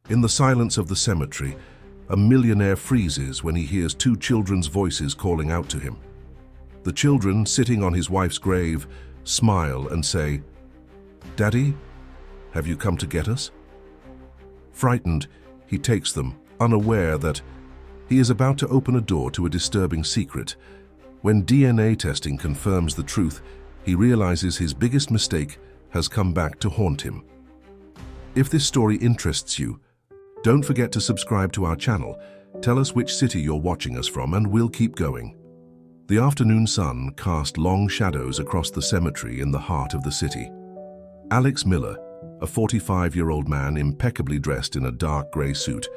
In the silence of the cemetery, a millionaire freezes when he hears two children's voices calling out to him. The children, sitting on his wife's grave, smile and say, "Daddy, have you come to get us?" Frightened, he takes them, unaware that he is about to open a door to a disturbing secret. When DNA testing confirms the truth, he realizes his biggest mistake has come back to haunt him. If this story interests you, don't forget to subscribe to our channel. Tell us which city you're watching us from and we'll keep going. The afternoon sun cast long shadows across the cemetery in the heart of the city. Alex Miller, a 45-year-old man impeccably dressed in a dark grey suit,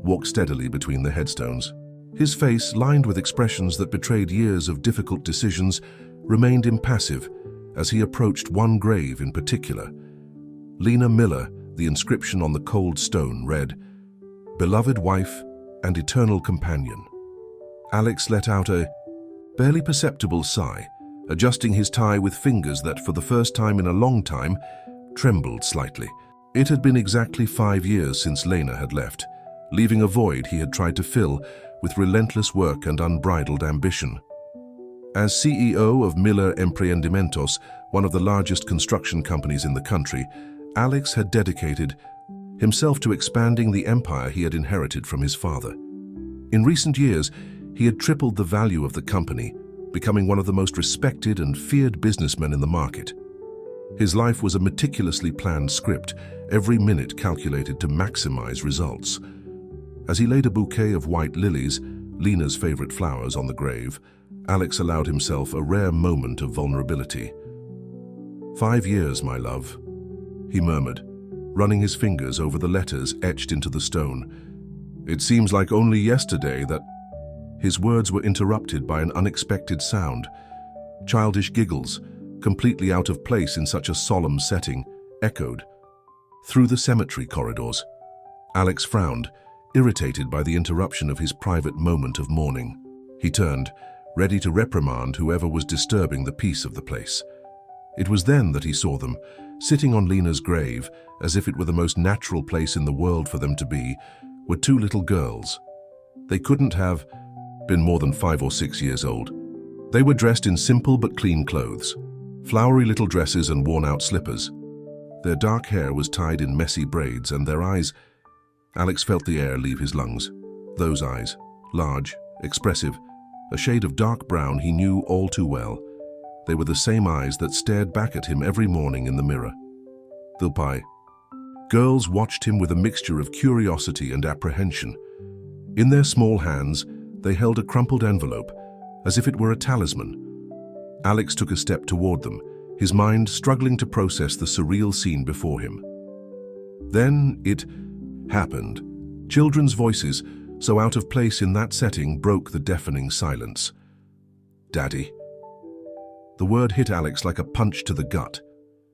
walked steadily between the headstones. His face, lined with expressions that betrayed years of difficult decisions, remained impassive as he approached one grave in particular. Lena Miller, the inscription on the cold stone read, "Beloved wife and eternal companion." Alex let out a barely perceptible sigh, adjusting his tie with fingers that, for the first time in a long time, trembled slightly. It had been exactly 5 years since Lena had left, leaving a void he had tried to fill with relentless work and unbridled ambition. As CEO of Miller Empreendimentos, one of the largest construction companies in the country, Alex had dedicated himself to expanding the empire he had inherited from his father. In recent years, he had tripled the value of the company, becoming one of the most respected and feared businessmen in the market. His life was a meticulously planned script, every minute calculated to maximize results. As he laid a bouquet of white lilies, Lena's favorite flowers, on the grave, Alex allowed himself a rare moment of vulnerability. "5 years, my love," he murmured, running his fingers over the letters etched into the stone. "It seems like only yesterday that—" His words were interrupted by an unexpected sound. Childish giggles, completely out of place in such a solemn setting, echoed through the cemetery corridors. Alex frowned, irritated by the interruption of his private moment of mourning. He turned, ready to reprimand whoever was disturbing the peace of the place. It was then that he saw them, sitting on Lena's grave, as if it were the most natural place in the world for them to be, were two little girls. They couldn't have been more than 5 or 6 years old. They were dressed in simple but clean clothes, flowery little dresses and worn-out slippers. Their dark hair was tied in messy braids, and their eyes— Alex felt the air leave his lungs. Those eyes, large, expressive, a shade of dark brown he knew all too well. They were the same eyes that stared back at him every morning in the mirror. Thilpai. Girls watched him with a mixture of curiosity and apprehension. In their small hands, they held a crumpled envelope, as if it were a talisman. Alex took a step toward them, his mind struggling to process the surreal scene before him. Then it happened. Children's voices, so out of place in that setting, broke the deafening silence. "Daddy." The word hit Alex like a punch to the gut.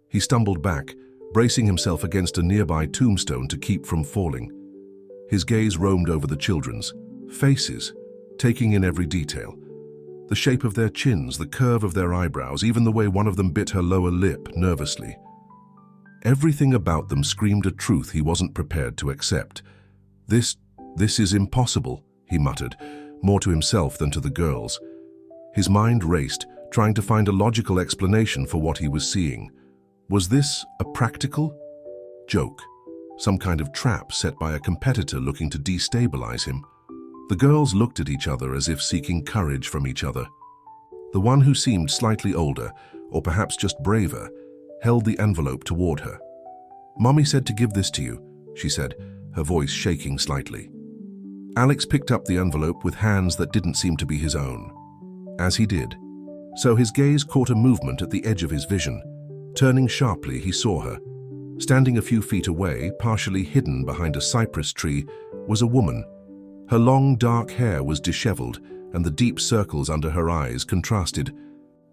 He stumbled back, bracing himself against a nearby tombstone to keep from falling. His gaze roamed over the children's faces, taking in every detail. The shape of their chins, the curve of their eyebrows, even the way one of them bit her lower lip nervously. Everything about them screamed a truth he wasn't prepared to accept. This is impossible," he muttered, more to himself than to the girls. His mind raced, trying to find a logical explanation for what he was seeing. Was this a practical joke? Some kind of trap set by a competitor looking to destabilize him? The girls looked at each other as if seeking courage from each other. The one who seemed slightly older, or perhaps just braver, held the envelope toward her. "Mommy said to give this to you," she said, her voice shaking slightly. Alex picked up the envelope with hands that didn't seem to be his own. As he did, so his gaze caught a movement at the edge of his vision. Turning sharply, he saw her. Standing a few feet away, partially hidden behind a cypress tree, was a woman. Her long, dark hair was disheveled, and the deep circles under her eyes contrasted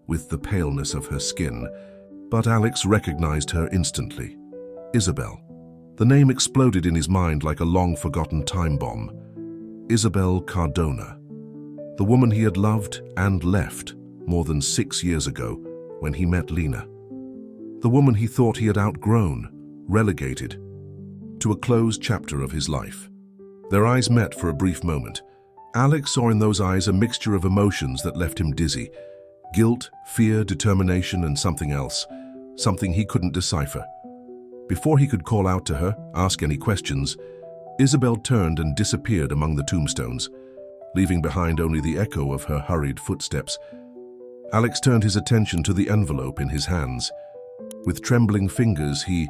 with the paleness of her skin. But Alex recognized her instantly. Isabel. The name exploded in his mind like a long-forgotten time bomb. Isabel Cardona. The woman he had loved and left more than 6 years ago when he met Lena. The woman he thought he had outgrown, relegated to a closed chapter of his life. Their eyes met for a brief moment. Alex saw in those eyes a mixture of emotions that left him dizzy. Guilt, fear, determination, and something else. Something he couldn't decipher. Before he could call out to her, ask any questions, Isabel turned and disappeared among the tombstones, leaving behind only the echo of her hurried footsteps. Alex turned his attention to the envelope in his hands. With trembling fingers, he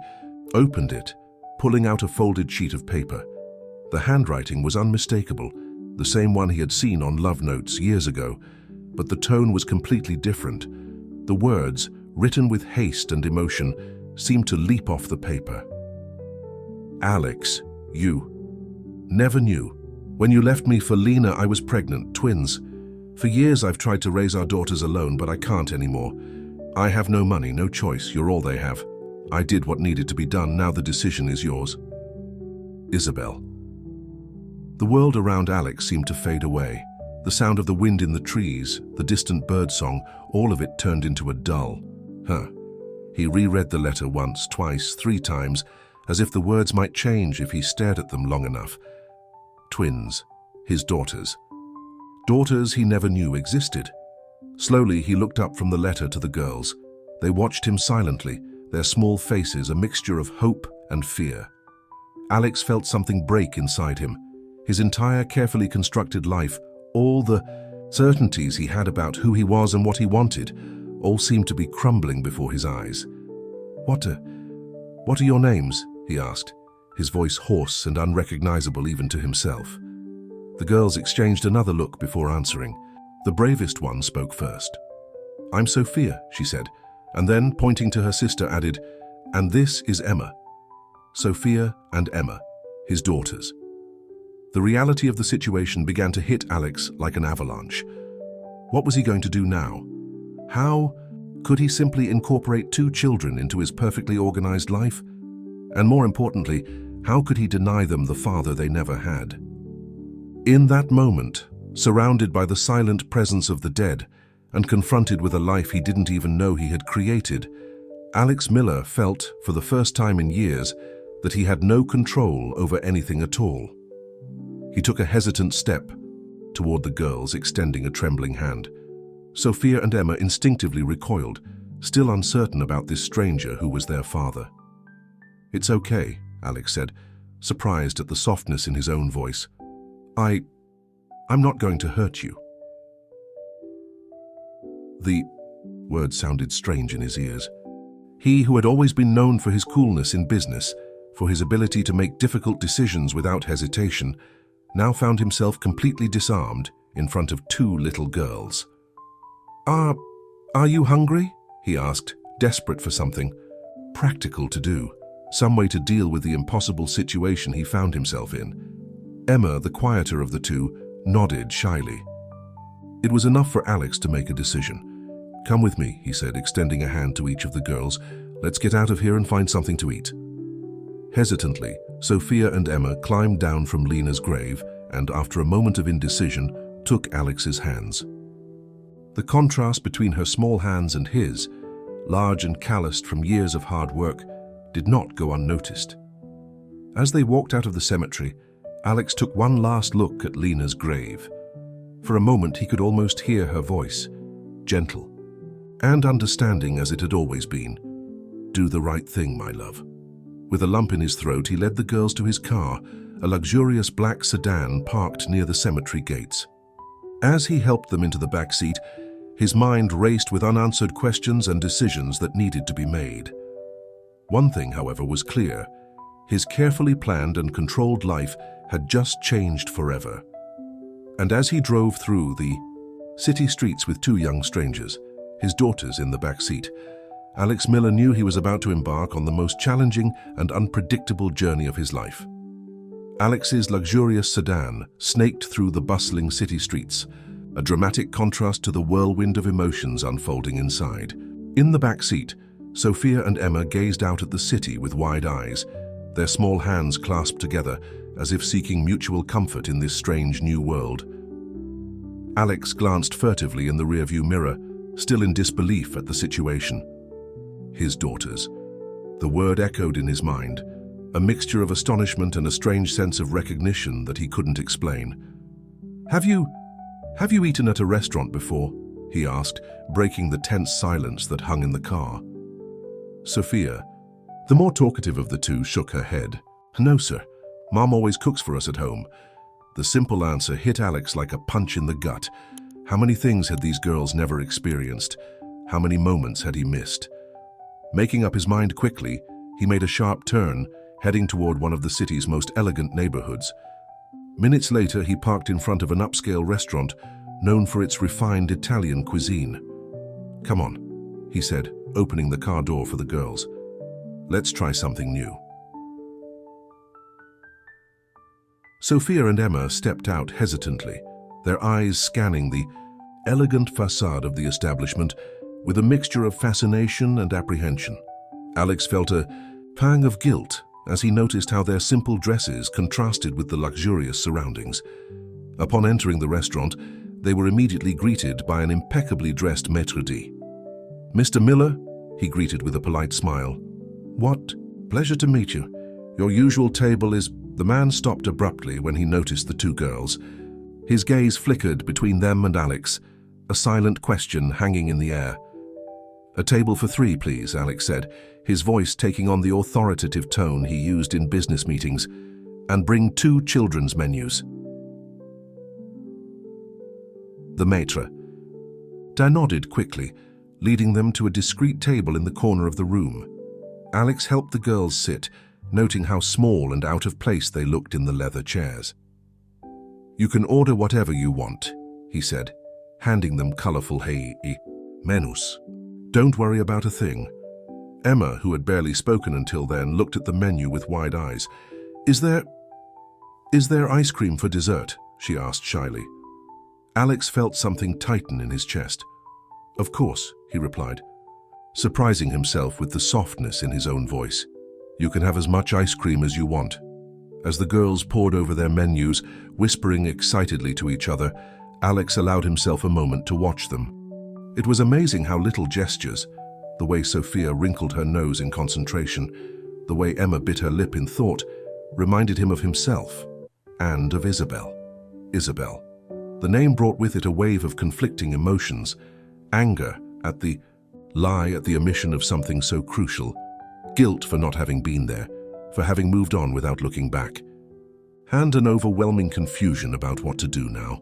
opened it, pulling out a folded sheet of paper. The handwriting was unmistakable, the same one he had seen on love notes years ago, but the tone was completely different. The words, written with haste and emotion, seemed to leap off the paper. Alex, you never knew. When you left me for Lena, I was pregnant, twins. For years I've tried to raise our daughters alone, but I can't anymore. I have no money, no choice, you're all they have. I did what needed to be done, now the decision is yours. Isabel. The world around Alex seemed to fade away. The sound of the wind in the trees, the distant birdsong, all of it turned into a dull. He reread the letter once, twice, 3 times, as if the words might change if he stared at them long enough. Twins, his daughters. Daughters he never knew existed. Slowly he looked up from the letter to the girls. They watched him silently, their small faces a mixture of hope and fear. Alex felt something break inside him. His entire carefully constructed life, all the certainties he had about who he was and what he wanted, all seemed to be crumbling before his eyes. What are your names?" he asked, his voice hoarse and unrecognizable even to himself. The girls exchanged another look before answering. The bravest one spoke first. "I'm Sophia," she said, and then, pointing to her sister, added, "And this is Emma." Sophia and Emma, his daughters. The reality of the situation began to hit Alex like an avalanche. What was he going to do now? How could he simply incorporate 2 children into his perfectly organized life? And more importantly, how could he deny them the father they never had? In that moment, surrounded by the silent presence of the dead and confronted with a life he didn't even know he had created, Alex Miller felt, for the first time in years, that he had no control over anything at all. He took a hesitant step toward the girls, extending a trembling hand. Sophia and Emma instinctively recoiled, still uncertain about this stranger who was their father. "It's okay," Alex said, surprised at the softness in his own voice. I'm not going to hurt you." The word sounded strange in his ears. He, who had always been known for his coolness in business, for his ability to make difficult decisions without hesitation, now found himself completely disarmed in front of 2 little girls. Are you hungry?" he asked, desperate for something practical to do, some way to deal with the impossible situation he found himself in. Emma, the quieter of the 2, nodded shyly. It was enough for Alex to make a decision. "Come with me," he said, extending a hand to each of the girls. "Let's get out of here and find something to eat." Hesitantly, Sophia and Emma climbed down from Lena's grave and, after a moment of indecision, took Alex's hands. The contrast between her small hands and his, large and calloused from years of hard work, did not go unnoticed. As they walked out of the cemetery, Alex took one last look at Lena's grave. For a moment he could almost hear her voice, gentle and understanding as it had always been. "Do the right thing, my love." With a lump in his throat, he led the girls to his car, a luxurious black sedan parked near the cemetery gates. As he helped them into the back seat, his mind raced with unanswered questions and decisions that needed to be made. One thing, however, was clear. His carefully planned and controlled life had just changed forever. And as he drove through the city streets with 2 young strangers, his daughters in the back seat, Alex Miller knew he was about to embark on the most challenging and unpredictable journey of his life. Alex's luxurious sedan snaked through the bustling city streets, a dramatic contrast to the whirlwind of emotions unfolding inside. In the back seat, Sophia and Emma gazed out at the city with wide eyes, their small hands clasped together as if seeking mutual comfort in this strange new world. Alex glanced furtively in the rearview mirror, still in disbelief at the situation. His daughters. The word echoed in his mind, a mixture of astonishment and a strange sense of recognition that he couldn't explain. Have you eaten at a restaurant before?" he asked, breaking the tense silence that hung in the car. Sophia, the more talkative of the two, shook her head. "No, sir. Mom always cooks for us at home." The simple answer hit Alex like a punch in the gut. How many things had these girls never experienced? How many moments had he missed? Making up his mind quickly, he made a sharp turn, heading toward one of the city's most elegant neighborhoods. Minutes later, he parked in front of an upscale restaurant known for its refined Italian cuisine. "Come on," he said, opening the car door for the girls. "Let's try something new." Sophia and Emma stepped out hesitantly, their eyes scanning the elegant facade of the establishment with a mixture of fascination and apprehension. Alex felt a pang of guilt as he noticed how their simple dresses contrasted with the luxurious surroundings. Upon entering the restaurant, they were immediately greeted by an impeccably dressed maître d'. "Mr. Miller," he greeted with a polite smile. "What? Pleasure to meet you. Your usual table is—" The man stopped abruptly when he noticed the two girls. His gaze flickered between them and Alex, a silent question hanging in the air. "A table for 3, please," Alex said, his voice taking on the authoritative tone he used in business meetings. "And bring 2 children's menus." The maître nodded quickly, leading them to a discreet table in the corner of the room. Alex helped the girls sit, noting how small and out of place they looked in the leather chairs. "You can order whatever you want," he said, handing them colorful menus. "Don't worry about a thing." Emma, who had barely spoken until then, looked at the menu with wide eyes. Is there ice cream for dessert?" she asked shyly. Alex felt something tighten in his chest. "Of course," he replied, surprising himself with the softness in his own voice. "You can have as much ice cream as you want." As the girls pored over their menus, whispering excitedly to each other, Alex allowed himself a moment to watch them. It was amazing how little gestures, the way Sophia wrinkled her nose in concentration, the way Emma bit her lip in thought, reminded him of himself and of Isabel. Isabel. The name brought with it a wave of conflicting emotions, anger at the lie at the omission of something so crucial, guilt for not having been there, for having moved on without looking back, and an overwhelming confusion about what to do now.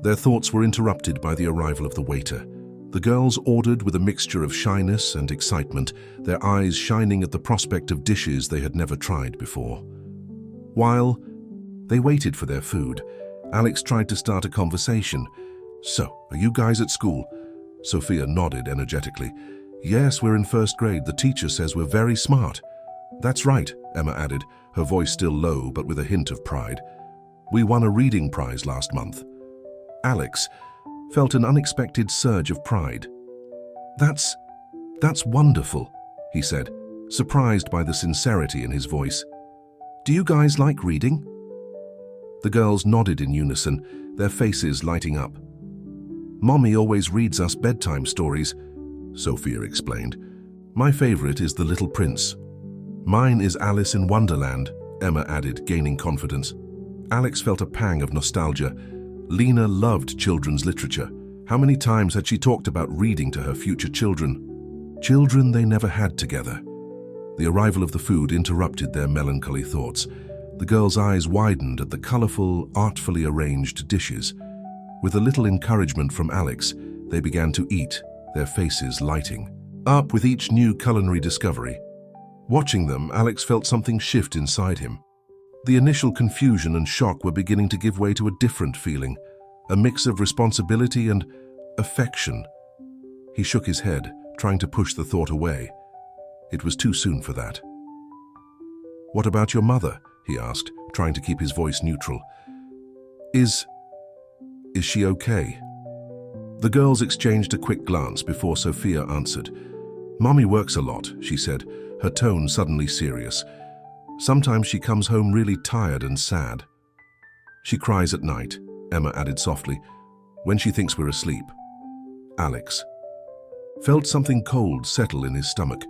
Their thoughts were interrupted by the arrival of the waiter. The girls ordered with a mixture of shyness and excitement, their eyes shining at the prospect of dishes they had never tried before. While they waited for their food, Alex tried to start a conversation. "So, are you guys at school?" Sophia nodded energetically. "Yes, we're in 1st grade. The teacher says we're very smart." "That's right," Emma added, her voice still low but with a hint of pride. "We won a reading prize last month." Alex felt an unexpected surge of pride. That's wonderful," he said, surprised by the sincerity in his voice. "Do you guys like reading?" The girls nodded in unison, their faces lighting up. "Mommy always reads us bedtime stories," Sophia explained. "My favorite is The Little Prince." "Mine is Alice in Wonderland," Emma added, gaining confidence. Alex felt a pang of nostalgia. Lena loved children's literature. How many times had she talked about reading to her future children? Children they never had together. The arrival of the food interrupted their melancholy thoughts. The girls' eyes widened at the colorful, artfully arranged dishes. With a little encouragement from Alex, they began to eat, their faces lighting up with each new culinary discovery. Watching them, Alex felt something shift inside him. The initial confusion and shock were beginning to give way to a different feeling, a mix of responsibility and affection. He shook his head, trying to push the thought away. It was too soon for that. "What about your mother?" he asked, trying to keep his voice neutral. Is she okay?" The girls exchanged a quick glance before Sophia answered. "Mommy works a lot," she said, her tone suddenly serious. "Sometimes she comes home really tired and sad." "She cries at night," Emma added softly, "when she thinks we're asleep." Alex felt something cold settle in his stomach.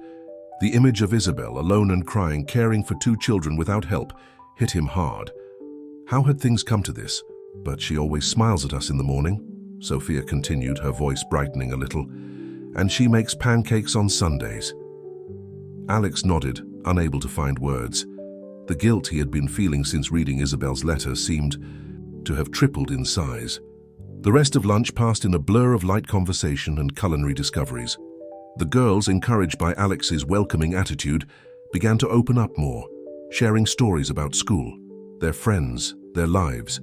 The image of Isabel, alone and crying, caring for two children without help, hit him hard. How had things come to this? But she always smiles at us in the morning, Sophia continued, her voice brightening a little. And she makes pancakes on Sundays. Alex nodded, unable to find words. The guilt he had been feeling since reading Isabel's letter seemed to have tripled in size. The rest of lunch passed in a blur of light conversation and culinary discoveries. The girls, encouraged by Alex's welcoming attitude, began to open up more, sharing stories about school, their friends, their lives.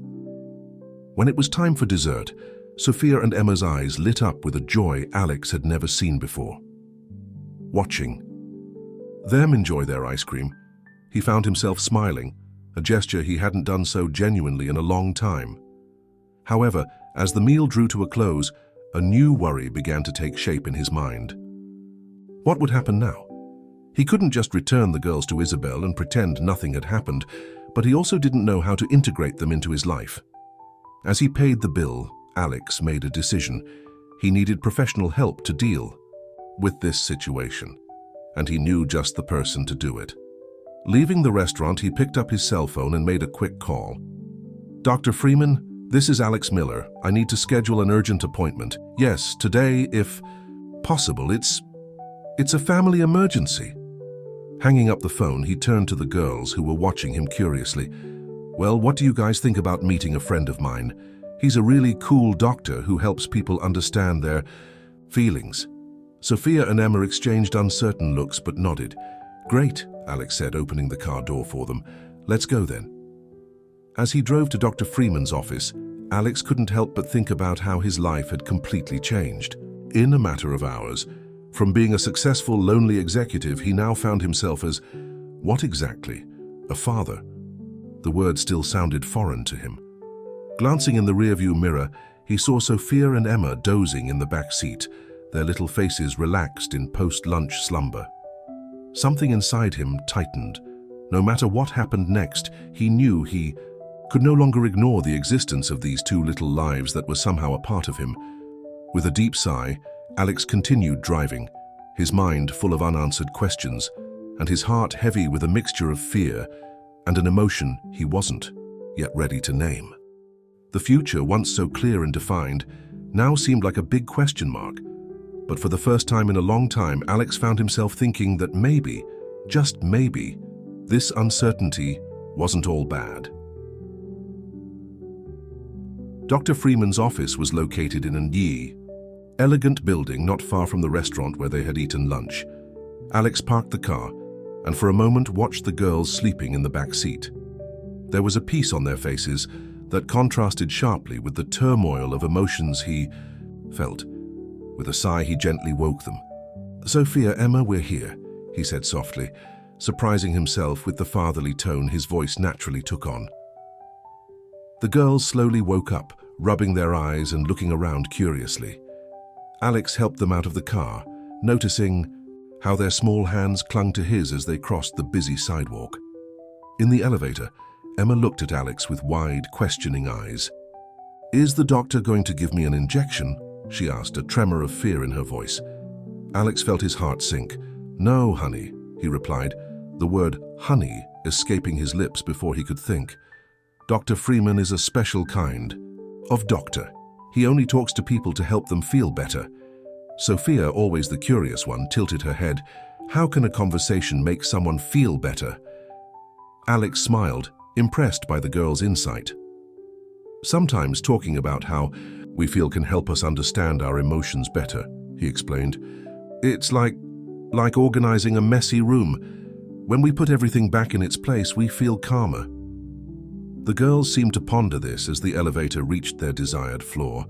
When it was time for dessert, Sophia and Emma's eyes lit up with a joy Alex had never seen before. Watching them enjoy their ice cream, he found himself smiling, a gesture he hadn't done so genuinely in a long time. However, as the meal drew to a close, a new worry began to take shape in his mind. What would happen now? He couldn't just return the girls to Isabel and pretend nothing had happened, but he also didn't know how to integrate them into his life. As he paid the bill, Alex made a decision. He needed professional help to deal with this situation, and he knew just the person to do it. Leaving the restaurant, he picked up his cell phone and made a quick call. "Dr. Freeman, this is Alex Miller. I need to schedule an urgent appointment. Yes, today, if possible. It's a family emergency." Hanging up the phone, he turned to the girls who were watching him curiously. "Well, what do you guys think about meeting a friend of mine? He's a really cool doctor who helps people understand their feelings." Sophia and Emma exchanged uncertain looks but nodded. "Great," Alex said, opening the car door for them. "Let's go then." As he drove to Dr. Freeman's office, Alex couldn't help but think about how his life had completely changed. In a matter of hours, from being a successful, lonely executive, he now found himself as, what exactly? A father. The word still sounded foreign to him. Glancing in the rearview mirror, he saw Sophia and Emma dozing in the back seat, their little faces relaxed in post-lunch slumber. Something inside him tightened. No matter what happened next, he knew he could no longer ignore the existence of these two little lives that were somehow a part of him. With a deep sigh, Alex continued driving, his mind full of unanswered questions, and his heart heavy with a mixture of fear and an emotion he wasn't yet ready to name. The future, once so clear and defined, now seemed like a big question mark. But for the first time in a long time, Alex found himself thinking that maybe, just maybe, this uncertainty wasn't all bad. Dr. Freeman's office was located in an elegant building not far from the restaurant where they had eaten lunch. Alex parked the car and for a moment watched the girls sleeping in the back seat. There was a peace on their faces that contrasted sharply with the turmoil of emotions he felt. With a sigh, he gently woke them. "Sophia, Emma, we're here," he said softly, surprising himself with the fatherly tone his voice naturally took on. The girls slowly woke up, rubbing their eyes and looking around curiously. Alex helped them out of the car, noticing how their small hands clung to his as they crossed the busy sidewalk. In the elevator, Emma looked at Alex with wide, questioning eyes. "Is the doctor going to give me an injection?" she asked, a tremor of fear in her voice. Alex felt his heart sink. "No, honey," he replied, the word honey escaping his lips before he could think. "Dr. Freeman is a special kind of doctor. He only talks to people to help them feel better." Sophia, always the curious one, tilted her head. How can a conversation make someone feel better? Alex smiled, impressed by the girl's insight. "Sometimes talking about how we feel can help us understand our emotions better," he explained. "It's like organizing a messy room. When we put everything back in its place, we feel calmer." The girls seemed to ponder this as the elevator reached their desired floor.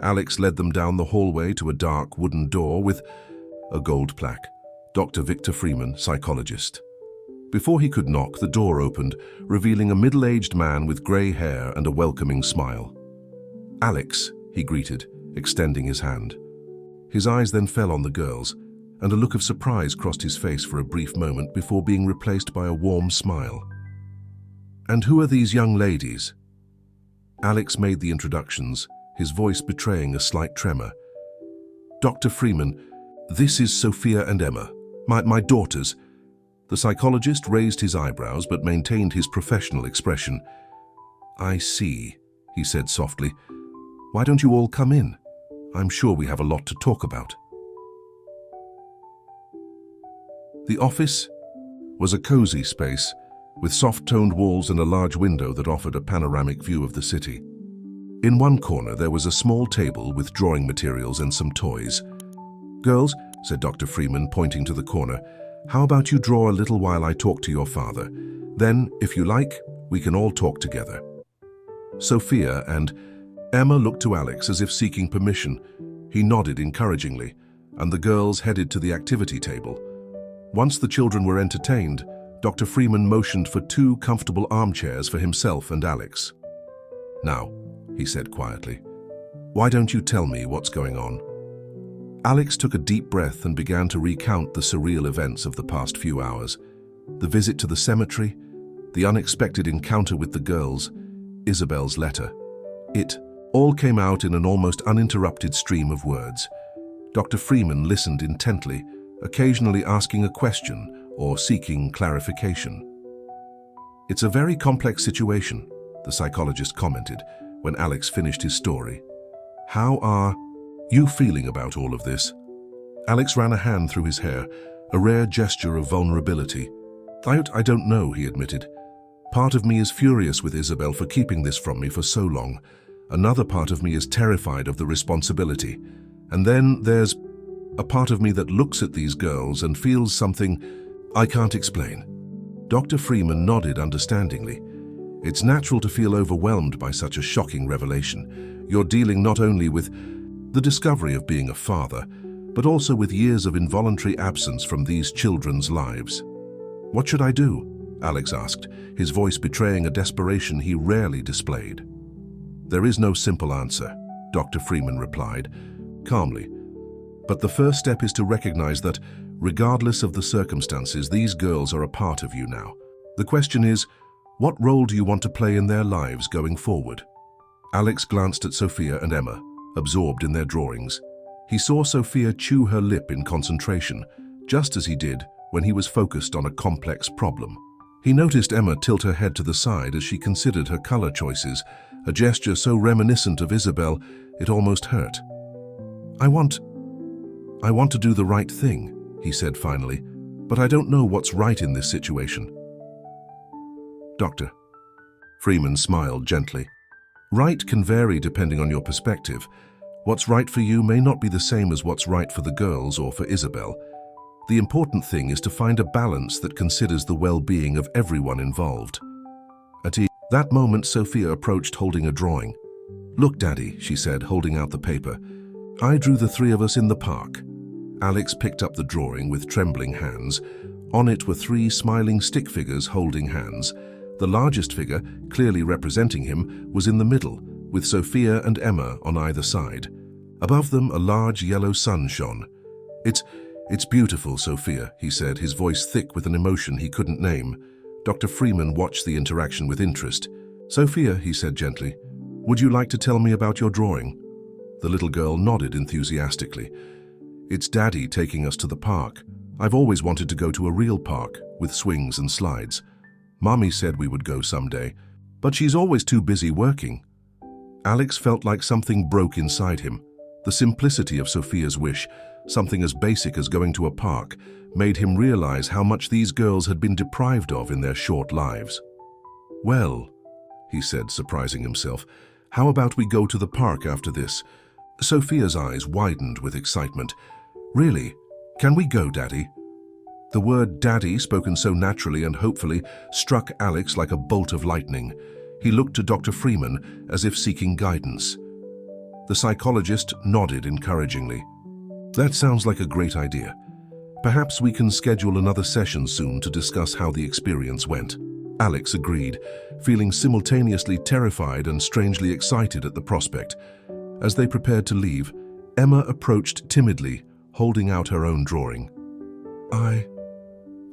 Alex led them down the hallway to a dark wooden door with a gold plaque. Dr. Victor Freeman, psychologist. Before he could knock, the door opened, revealing a middle-aged man with grey hair and a welcoming smile. "Alex," he greeted, extending his hand. His eyes then fell on the girls, and a look of surprise crossed his face for a brief moment before being replaced by a warm smile. "And who are these young ladies?" Alex made the introductions, his voice betraying a slight tremor. "Dr. Freeman, this is Sophia and Emma. My daughters. The psychologist raised his eyebrows but maintained his professional expression. I see, he said softly. Why don't you all come in? I'm sure we have a lot to talk about. The office was a cozy space with soft-toned walls and a large window that offered a panoramic view of the city. In one corner there was a small table with drawing materials and some toys. Girls, said Dr. Freeman, pointing to the corner, how about you draw a little while I talk to your father? Then, if you like, we can all talk together. Sophia and Emma looked to Alex as if seeking permission. He nodded encouragingly, and the girls headed to the activity table. Once the children were entertained, Dr. Freeman motioned for 2 comfortable armchairs for himself and Alex. Now, he said quietly, why don't you tell me what's going on? Alex took a deep breath and began to recount the surreal events of the past few hours. The visit to the cemetery, the unexpected encounter with the girls, Isabel's letter. It all came out in an almost uninterrupted stream of words. Dr. Freeman listened intently, occasionally asking a question or seeking clarification. It's a very complex situation, the psychologist commented when Alex finished his story. How are you feeling about all of this? Alex ran a hand through his hair, a rare gesture of vulnerability. I don't know, he admitted. Part of me is furious with Isabel for keeping this from me for so long. Another part of me is terrified of the responsibility. And then there's a part of me that looks at these girls and feels something I can't explain. Dr. Freeman nodded understandingly. It's natural to feel overwhelmed by such a shocking revelation. You're dealing not only with the discovery of being a father, but also with years of involuntary absence from these children's lives. What should I do? Alex asked, his voice betraying a desperation he rarely displayed. There is no simple answer, Dr. Freeman replied, calmly. But the first step is to recognize that, regardless of the circumstances, these girls are a part of you now. The question is, what role do you want to play in their lives going forward? Alex glanced at Sophia and Emma, absorbed in their drawings. He saw Sophia chew her lip in concentration, just as he did when he was focused on a complex problem. He noticed Emma tilt her head to the side as she considered her color choices, a gesture so reminiscent of Isabel it almost hurt. I want to do the right thing, he said finally, but I don't know what's right in this situation. Dr. Freeman smiled gently. Right can vary depending on your perspective. What's right for you may not be the same as what's right for the girls or for Isabel. The important thing is to find a balance that considers the well-being of everyone involved. At that moment, Sophia approached holding a drawing. Look, Daddy, she said, holding out the paper. I drew the 3 of us in the park. Alex picked up the drawing with trembling hands. On it were 3 smiling stick figures holding hands. The largest figure, clearly representing him, was in the middle, with Sophia and Emma on either side. Above them, a large yellow sun shone. It's beautiful, Sophia, he said, his voice thick with an emotion he couldn't name. Dr. Freeman watched the interaction with interest. Sophia, he said gently, would you like to tell me about your drawing? The little girl nodded enthusiastically. It's Daddy taking us to the park. I've always wanted to go to a real park, with swings and slides. Mommy said we would go someday, but she's always too busy working. Alex felt like something broke inside him. The simplicity of Sophia's wish, something as basic as going to a park, made him realize how much these girls had been deprived of in their short lives. Well, he said, surprising himself, how about we go to the park after this? Sophia's eyes widened with excitement. Really? Can we go, Daddy? The word Daddy, spoken so naturally and hopefully, struck Alex like a bolt of lightning. He looked to Dr. Freeman as if seeking guidance. The psychologist nodded encouragingly. That sounds like a great idea. Perhaps we can schedule another session soon to discuss how the experience went. Alex agreed, feeling simultaneously terrified and strangely excited at the prospect. As they prepared to leave, Emma approached timidly, holding out her own drawing.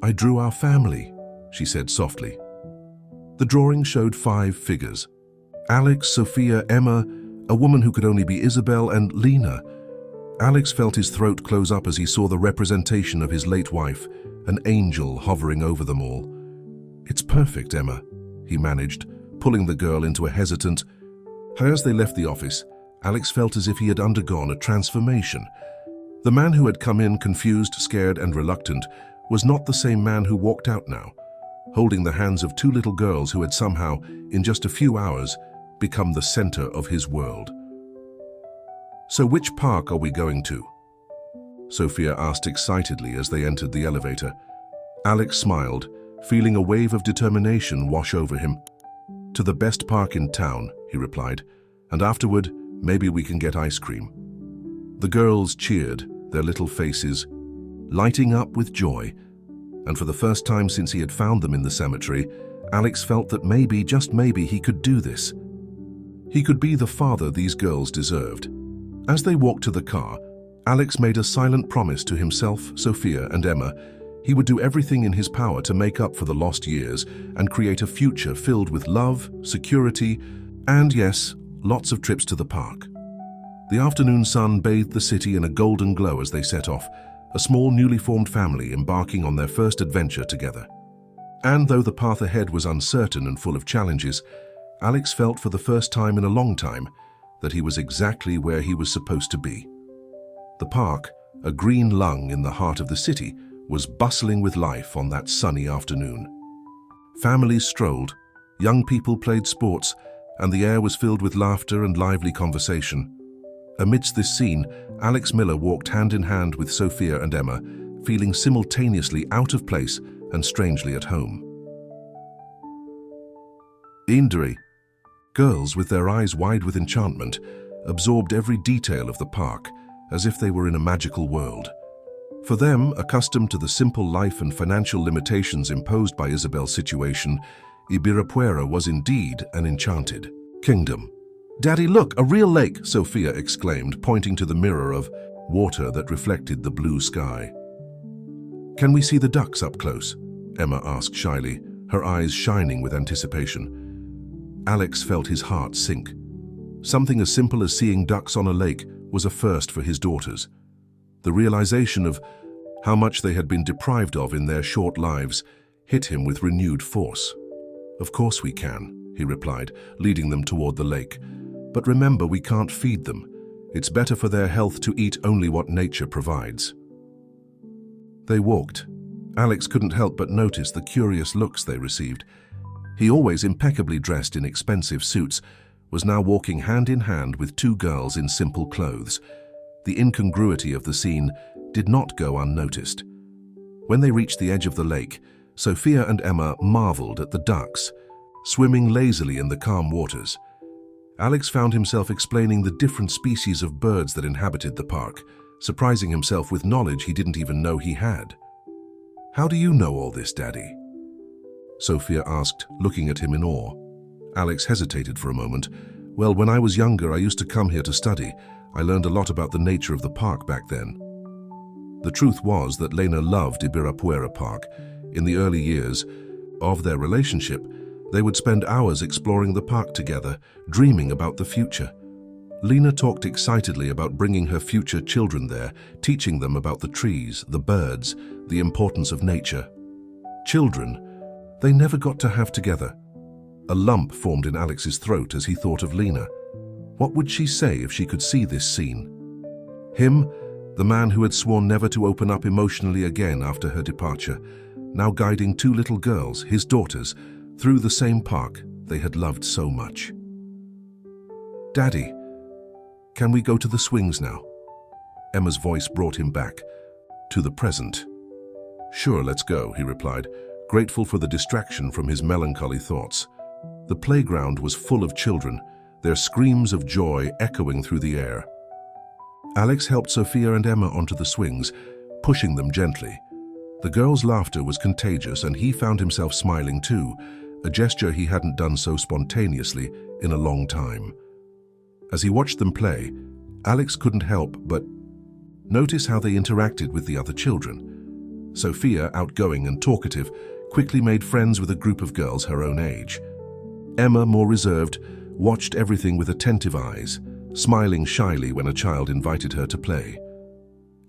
I drew our family, she said softly. The drawing showed 5 figures. Alex, Sophia, Emma, a woman who could only be Isabel, and Lena. Alex felt his throat close up as he saw the representation of his late wife, an angel hovering over them all. "It's perfect, Emma," he managed, pulling the girl into a hesitant. As they left the office, Alex felt as if he had undergone a transformation. The man who had come in confused, scared, and reluctant was not the same man who walked out now, holding the hands of two little girls who had somehow, in just a few hours, become the center of his world. "So which park are we going to?" Sophia asked excitedly as they entered the elevator. Alex smiled, feeling a wave of determination wash over him. "To the best park in town," he replied, "and afterward, maybe we can get ice cream." The girls cheered, their little faces lighting up with joy, and for the first time since he had found them in the cemetery, Alex felt that maybe, just maybe, he could do this. He could be the father these girls deserved. As they walked to the car, Alex made a silent promise to himself, Sophia, and Emma. He would do everything in his power to make up for the lost years and create a future filled with love, security, and, yes, lots of trips to the park. The afternoon sun bathed the city in a golden glow as they set off, a small newly formed family embarking on their first adventure together. And though the path ahead was uncertain and full of challenges, Alex felt for the first time in a long time that he was exactly where he was supposed to be. The park, a green lung in the heart of the city, was bustling with life on that sunny afternoon. Families strolled, young people played sports, and the air was filled with laughter and lively conversation. Amidst this scene, Alex Miller walked hand in hand with Sophia and Emma, feeling simultaneously out of place and strangely at home. Indri. Girls, with their eyes wide with enchantment, absorbed every detail of the park, as if they were in a magical world. For them, accustomed to the simple life and financial limitations imposed by Isabel's situation, Ibirapuera was indeed an enchanted kingdom. "Daddy, look, a real lake!" Sophia exclaimed, pointing to the mirror of water that reflected the blue sky. "Can we see the ducks up close?" Emma asked shyly, her eyes shining with anticipation. Alex felt his heart sink. Something as simple as seeing ducks on a lake was a first for his daughters. The realization of how much they had been deprived of in their short lives hit him with renewed force. "Of course we can," he replied, leading them toward the lake. "But remember, we can't feed them. It's better for their health to eat only what nature provides." They walked. Alex couldn't help but notice the curious looks they received. He, always impeccably dressed in expensive suits, was now walking hand in hand with two girls in simple clothes. The incongruity of the scene did not go unnoticed. When they reached the edge of the lake, Sophia and Emma marveled at the ducks, swimming lazily in the calm waters. Alex found himself explaining the different species of birds that inhabited the park, surprising himself with knowledge he didn't even know he had. "How do you know all this, Daddy?" Sophia asked, looking at him in awe. Alex hesitated for a moment. "Well, when I was younger, I used to come here to study. I learned a lot about the nature of the park back then." The truth was that Lena loved Ibirapuera Park. In the early years of their relationship, they would spend hours exploring the park together, dreaming about the future. Lena talked excitedly about bringing her future children there, teaching them about the trees, the birds, the importance of nature. Children they never got to have together. A lump formed in Alex's throat as he thought of Lena. What would she say if she could see this scene? Him, the man who had sworn never to open up emotionally again after her departure, now guiding two little girls, his daughters, through the same park they had loved so much. "Daddy, can we go to the swings now?" Emma's voice brought him back to the present. "Sure, let's go," he replied, grateful for the distraction from his melancholy thoughts. The playground was full of children, their screams of joy echoing through the air. Alex helped Sophia and Emma onto the swings, pushing them gently. The girls' laughter was contagious, and he found himself smiling too, a gesture he hadn't done so spontaneously in a long time. As he watched them play, Alex couldn't help but notice how they interacted with the other children. Sophia, outgoing and talkative, quickly made friends with a group of girls her own age. Emma, more reserved, watched everything with attentive eyes, smiling shyly when a child invited her to play.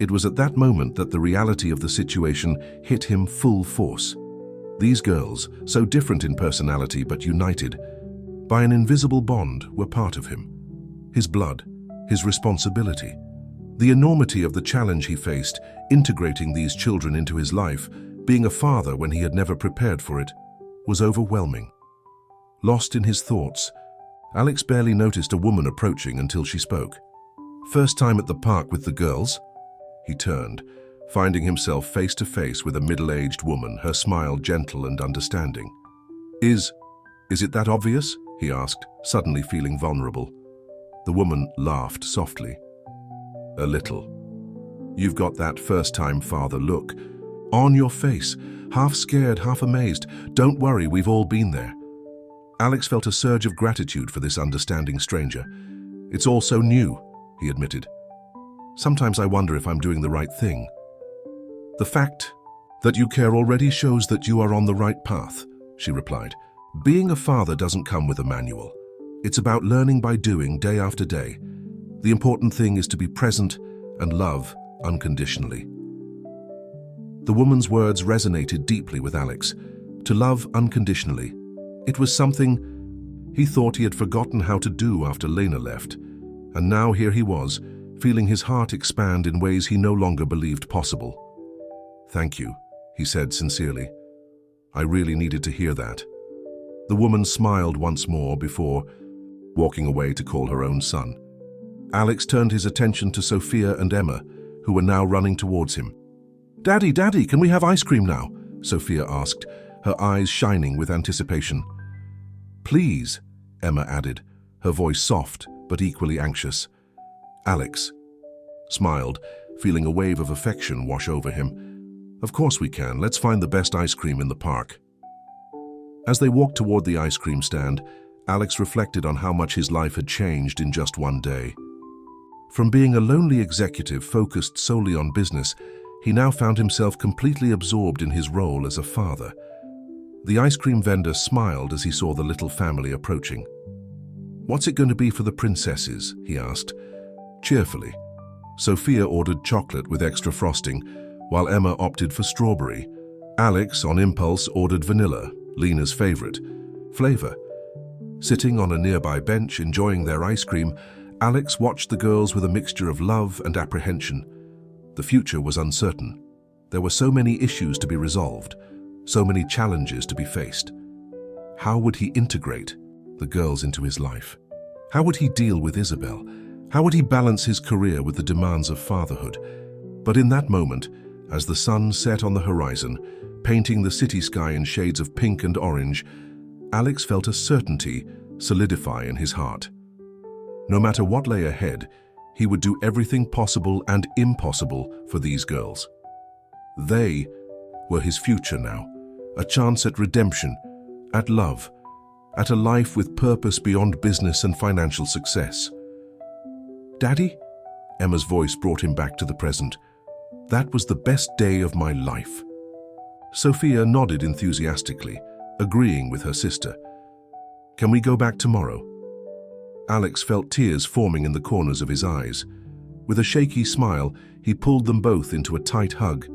It was at that moment that the reality of the situation hit him full force. These girls, so different in personality but united by an invisible bond, were part of him. His blood, his responsibility. The enormity of the challenge he faced, integrating these children into his life, being a father when he had never prepared for it, was overwhelming. Lost in his thoughts, Alex barely noticed a woman approaching until she spoke. "First time at the park with the girls?" He turned, finding himself face to face with a middle-aged woman, her smile gentle and understanding. Is it that obvious?" he asked, suddenly feeling vulnerable. The woman laughed softly. "A little. You've got that first-time father look on your face, half scared, half amazed. Don't worry, we've all been there." Alex felt a surge of gratitude for this understanding stranger. "It's all so new," he admitted. "Sometimes I wonder if I'm doing the right thing." "The fact that you care already shows that you are on the right path," she replied. "Being a father doesn't come with a manual. It's about learning by doing, day after day. The important thing is to be present and love unconditionally." The woman's words resonated deeply with Alex. To love unconditionally. It was something he thought he had forgotten how to do after Lena left. And now here he was, feeling his heart expand in ways he no longer believed possible. "Thank you," he said sincerely. "I really needed to hear that." The woman smiled once more before walking away to call her own son. Alex turned his attention to Sophia and Emma, who were now running towards him. Daddy, can we have ice cream now?" Sophia asked, her eyes shining with anticipation. "Please," Emma added, her voice soft but equally anxious. Alex smiled, feeling a wave of affection wash over him. "Of course we can. Let's find the best ice cream in the park." As they walked toward the ice cream stand, Alex reflected on how much his life had changed in just one day. From being a lonely executive focused solely on business, he now found himself completely absorbed in his role as a father. The ice cream vendor smiled as he saw the little family approaching. "What's it going to be for the princesses?" he asked, cheerfully. Sophia ordered chocolate with extra frosting, while Emma opted for strawberry. Alex, on impulse, ordered vanilla, Lena's favorite flavor. Sitting on a nearby bench, enjoying their ice cream, Alex watched the girls with a mixture of love and apprehension. The future was uncertain. There were so many issues to be resolved, so many challenges to be faced. How would he integrate the girls into his life? How would he deal with Isabel? How would he balance his career with the demands of fatherhood? But in that moment, as the sun set on the horizon, painting the city sky in shades of pink and orange, Alex felt a certainty solidify in his heart. No matter what lay ahead, he would do everything possible and impossible for these girls. They were his future now, a chance at redemption, at love, at a life with purpose beyond business and financial success. "Daddy?" Emma's voice brought him back to the present. "That was the best day of my life." Sophia nodded enthusiastically, agreeing with her sister. "Can we go back tomorrow?" Alex felt tears forming in the corners of his eyes. With a shaky smile, he pulled them both into a tight hug.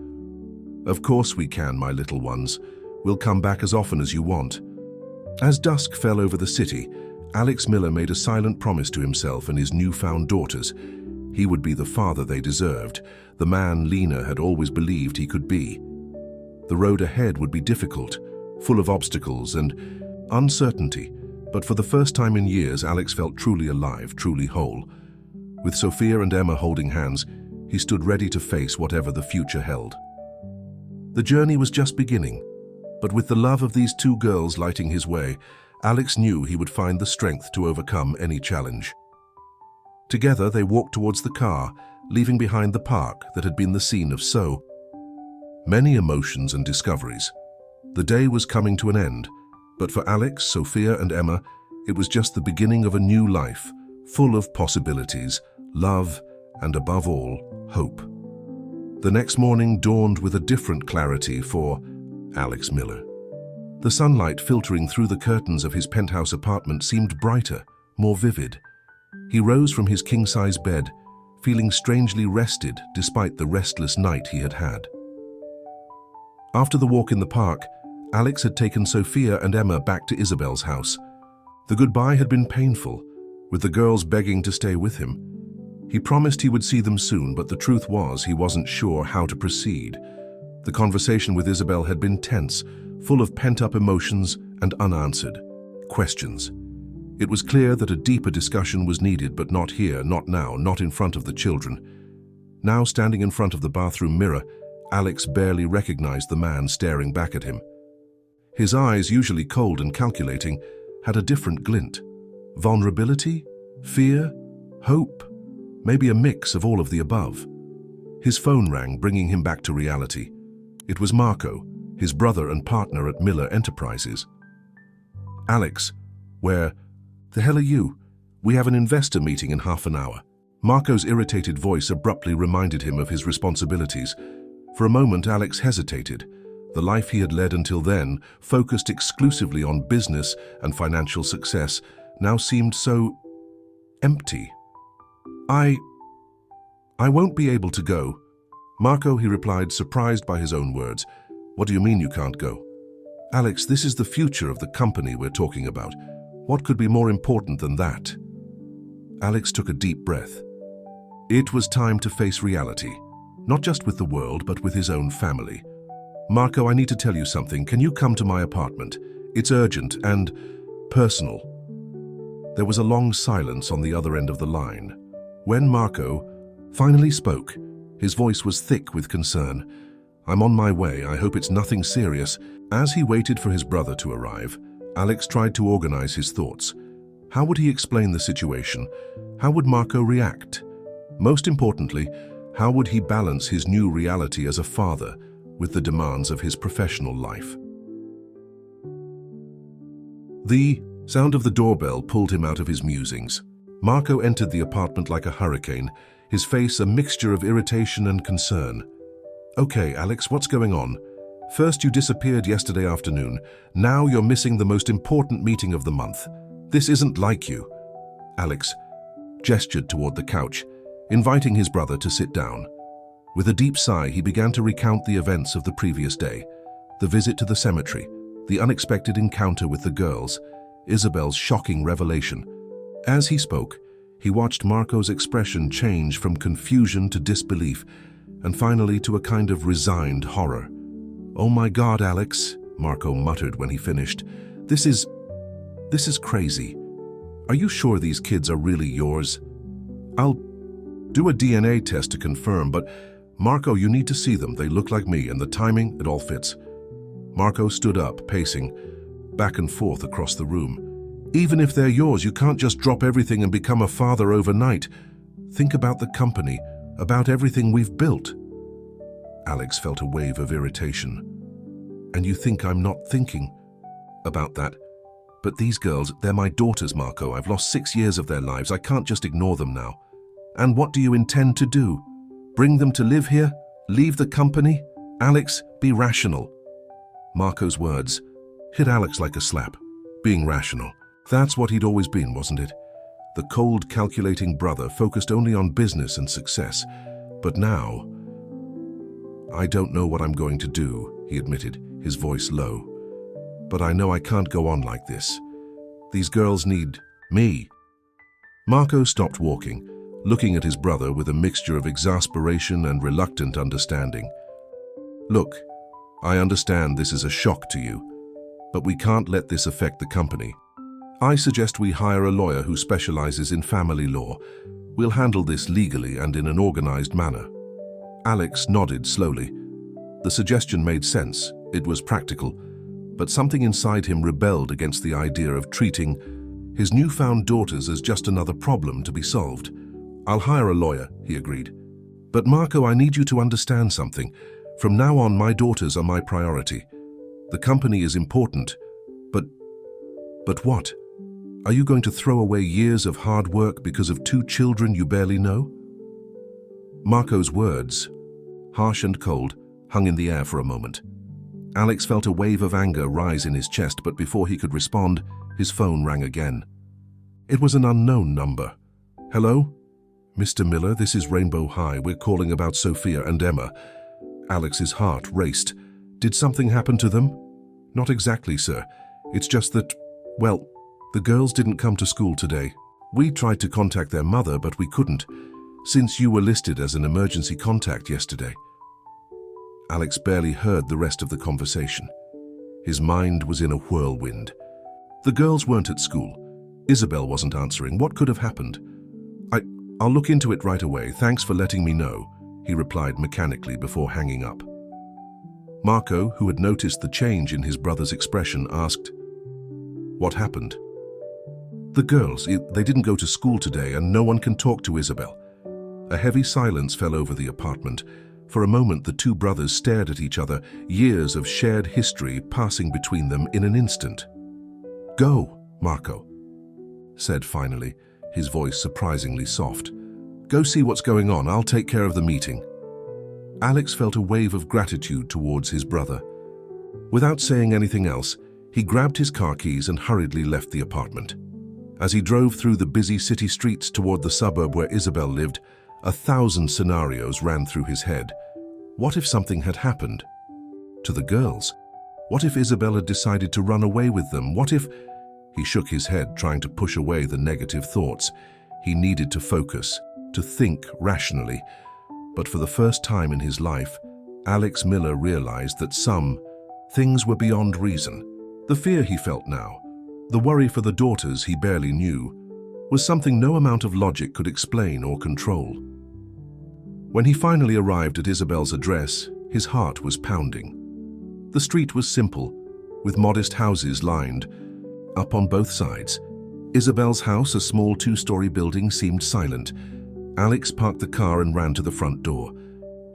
"Of course we can, my little ones. We'll come back as often as you want." As dusk fell over the city, Alex Miller made a silent promise to himself and his newfound daughters. He would be the father they deserved, the man Lena had always believed he could be. The road ahead would be difficult, full of obstacles and uncertainty, but for the first time in years, Alex felt truly alive, truly whole. With Sophia and Emma holding hands, he stood ready to face whatever the future held. The journey was just beginning, but with the love of these two girls lighting his way, Alex knew he would find the strength to overcome any challenge. Together, they walked towards the car, leaving behind the park that had been the scene of so many emotions and discoveries. The day was coming to an end, but for Alex, Sophia, and Emma, it was just the beginning of a new life, full of possibilities, love, and above all, hope. The next morning dawned with a different clarity for Alex Miller. The sunlight filtering through the curtains of his penthouse apartment seemed brighter, more vivid. He rose from his king-size bed, feeling strangely rested despite the restless night he had had. After the walk in the park, Alex had taken Sophia and Emma back to Isabel's house. The goodbye had been painful, with the girls begging to stay with him. He promised he would see them soon, but the truth was he wasn't sure how to proceed. The conversation with Isabel had been tense, full of pent-up emotions and unanswered questions. It was clear that a deeper discussion was needed, but not here, not now, not in front of the children. Now, standing in front of the bathroom mirror, Alex barely recognized the man staring back at him. His eyes, usually cold and calculating, had a different glint. Vulnerability? Fear? Hope? Maybe a mix of all of the above. His phone rang, bringing him back to reality. It was Marco, his brother and partner at Miller Enterprises. "Alex, where the hell are you? We have an investor meeting in half an hour." Marco's irritated voice abruptly reminded him of his responsibilities. For a moment, Alex hesitated. The life he had led until then, focused exclusively on business and financial success, now seemed so empty. I won't be able to go." "Marco," he replied, surprised by his own words. "What do you mean you can't go?" "Alex, this is the future of the company we're talking about. What could be more important than that?" Alex took a deep breath. It was time to face reality, not just with the world, but with his own family. "Marco, I need to tell you something. Can you come to my apartment? It's urgent and personal." There was a long silence on the other end of the line. When Marco finally spoke, his voice was thick with concern. "I'm on my way. I hope it's nothing serious." As he waited for his brother to arrive, Alex tried to organize his thoughts. How would he explain the situation? How would Marco react? Most importantly, how would he balance his new reality as a father with the demands of his professional life? The sound of the doorbell pulled him out of his musings. Marco entered the apartment like a hurricane, his face a mixture of irritation and concern. "Okay, Alex, what's going on? First you disappeared yesterday afternoon. Now you're missing the most important meeting of the month. This isn't like you." Alex gestured toward the couch, inviting his brother to sit down. With a deep sigh, he began to recount the events of the previous day. The visit to the cemetery, the unexpected encounter with the girls, Isabel's shocking revelation. As he spoke, he watched Marco's expression change from confusion to disbelief, and finally to a kind of resigned horror. "Oh my God, Alex," Marco muttered when he finished. This is crazy. Are you sure these kids are really yours? I'll do a DNA test to confirm, but Marco, you need to see them. They look like me, and the timing, it all fits." Marco stood up, pacing back and forth across the room. "Even if they're yours, you can't just drop everything and become a father overnight. Think about the company, about everything we've built." Alex felt a wave of irritation. "And you think I'm not thinking about that? But these girls, they're my daughters, Marco. I've lost 6 years of their lives. I can't just ignore them now." "And what do you intend to do? Bring them to live here? Leave the company? Alex, be rational." Marco's words hit Alex like a slap. Being rational. That's what he'd always been, wasn't it? The cold, calculating brother focused only on business and success. But now, "I don't know what I'm going to do," he admitted, his voice low. "But I know I can't go on like this. These girls need me." Marco stopped walking, looking at his brother with a mixture of exasperation and reluctant understanding. "Look, I understand this is a shock to you, but we can't let this affect the company. I suggest we hire a lawyer who specializes in family law. We'll handle this legally and in an organized manner." Alex nodded slowly. The suggestion made sense. It was practical, but something inside him rebelled against the idea of treating his newfound daughters as just another problem to be solved. "I'll hire a lawyer," he agreed. "But Marco, I need you to understand something. From now on, my daughters are my priority. The company is important, but what? Are you going to throw away years of hard work because of 2 children you barely know?" Marco's words, harsh and cold, hung in the air for a moment. Alex felt a wave of anger rise in his chest, but before he could respond, his phone rang again. It was an unknown number. "Hello? Mr. Miller, this is Rainbow High. We're calling about Sophia and Emma. Alex's heart raced. Did something happen to them? Not exactly, sir. It's just that, well, the girls didn't come to school today. We tried to contact their mother, but we couldn't, since you were listed as an emergency contact yesterday. Alex barely heard the rest of the conversation. His mind was in a whirlwind. The girls weren't at school. Isabel wasn't answering. What could have happened? I'll look into it right away. Thanks for letting me know, he replied mechanically before hanging up. Marco, who had noticed the change in his brother's expression, asked, "What happened?" "The girls, they didn't go to school today and no one can talk to Isabel." A heavy silence fell over the apartment. For a moment, the two brothers stared at each other, years of shared history passing between them in an instant. "Go, Marco," said finally, his voice surprisingly soft. "Go see what's going on. I'll take care of the meeting." Alex felt a wave of gratitude towards his brother. Without saying anything else, he grabbed his car keys and hurriedly left the apartment. As he drove through the busy city streets toward the suburb where Isabel lived, 1,000 scenarios ran through his head. What if something had happened? To the girls? What if Isabel had decided to run away with them? What if... He shook his head, trying to push away the negative thoughts. He needed to focus, to think rationally. But for the first time in his life, Alex Miller realized that some things were beyond reason. The fear he felt now, the worry for the daughters he barely knew, was something no amount of logic could explain or control. When he finally arrived at Isabel's address, his heart was pounding. The street was simple, with modest houses lined up on both sides. Isabel's house, a small 2-story building, seemed silent. Alex parked the car and ran to the front door.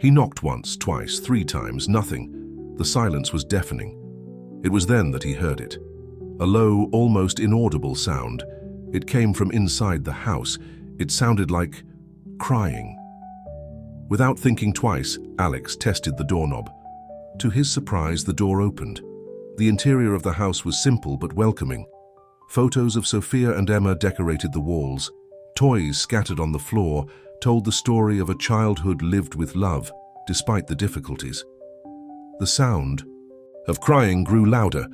He knocked once, twice, 3 times, nothing. The silence was deafening. It was then that he heard it. A low, almost inaudible sound. It came from inside the house. It sounded like crying. Without thinking twice, Alex tested the doorknob. To his surprise, the door opened. The interior of the house was simple but welcoming. Photos of Sophia and Emma decorated the walls. Toys scattered on the floor told the story of a childhood lived with love, despite the difficulties. The sound of crying grew louder.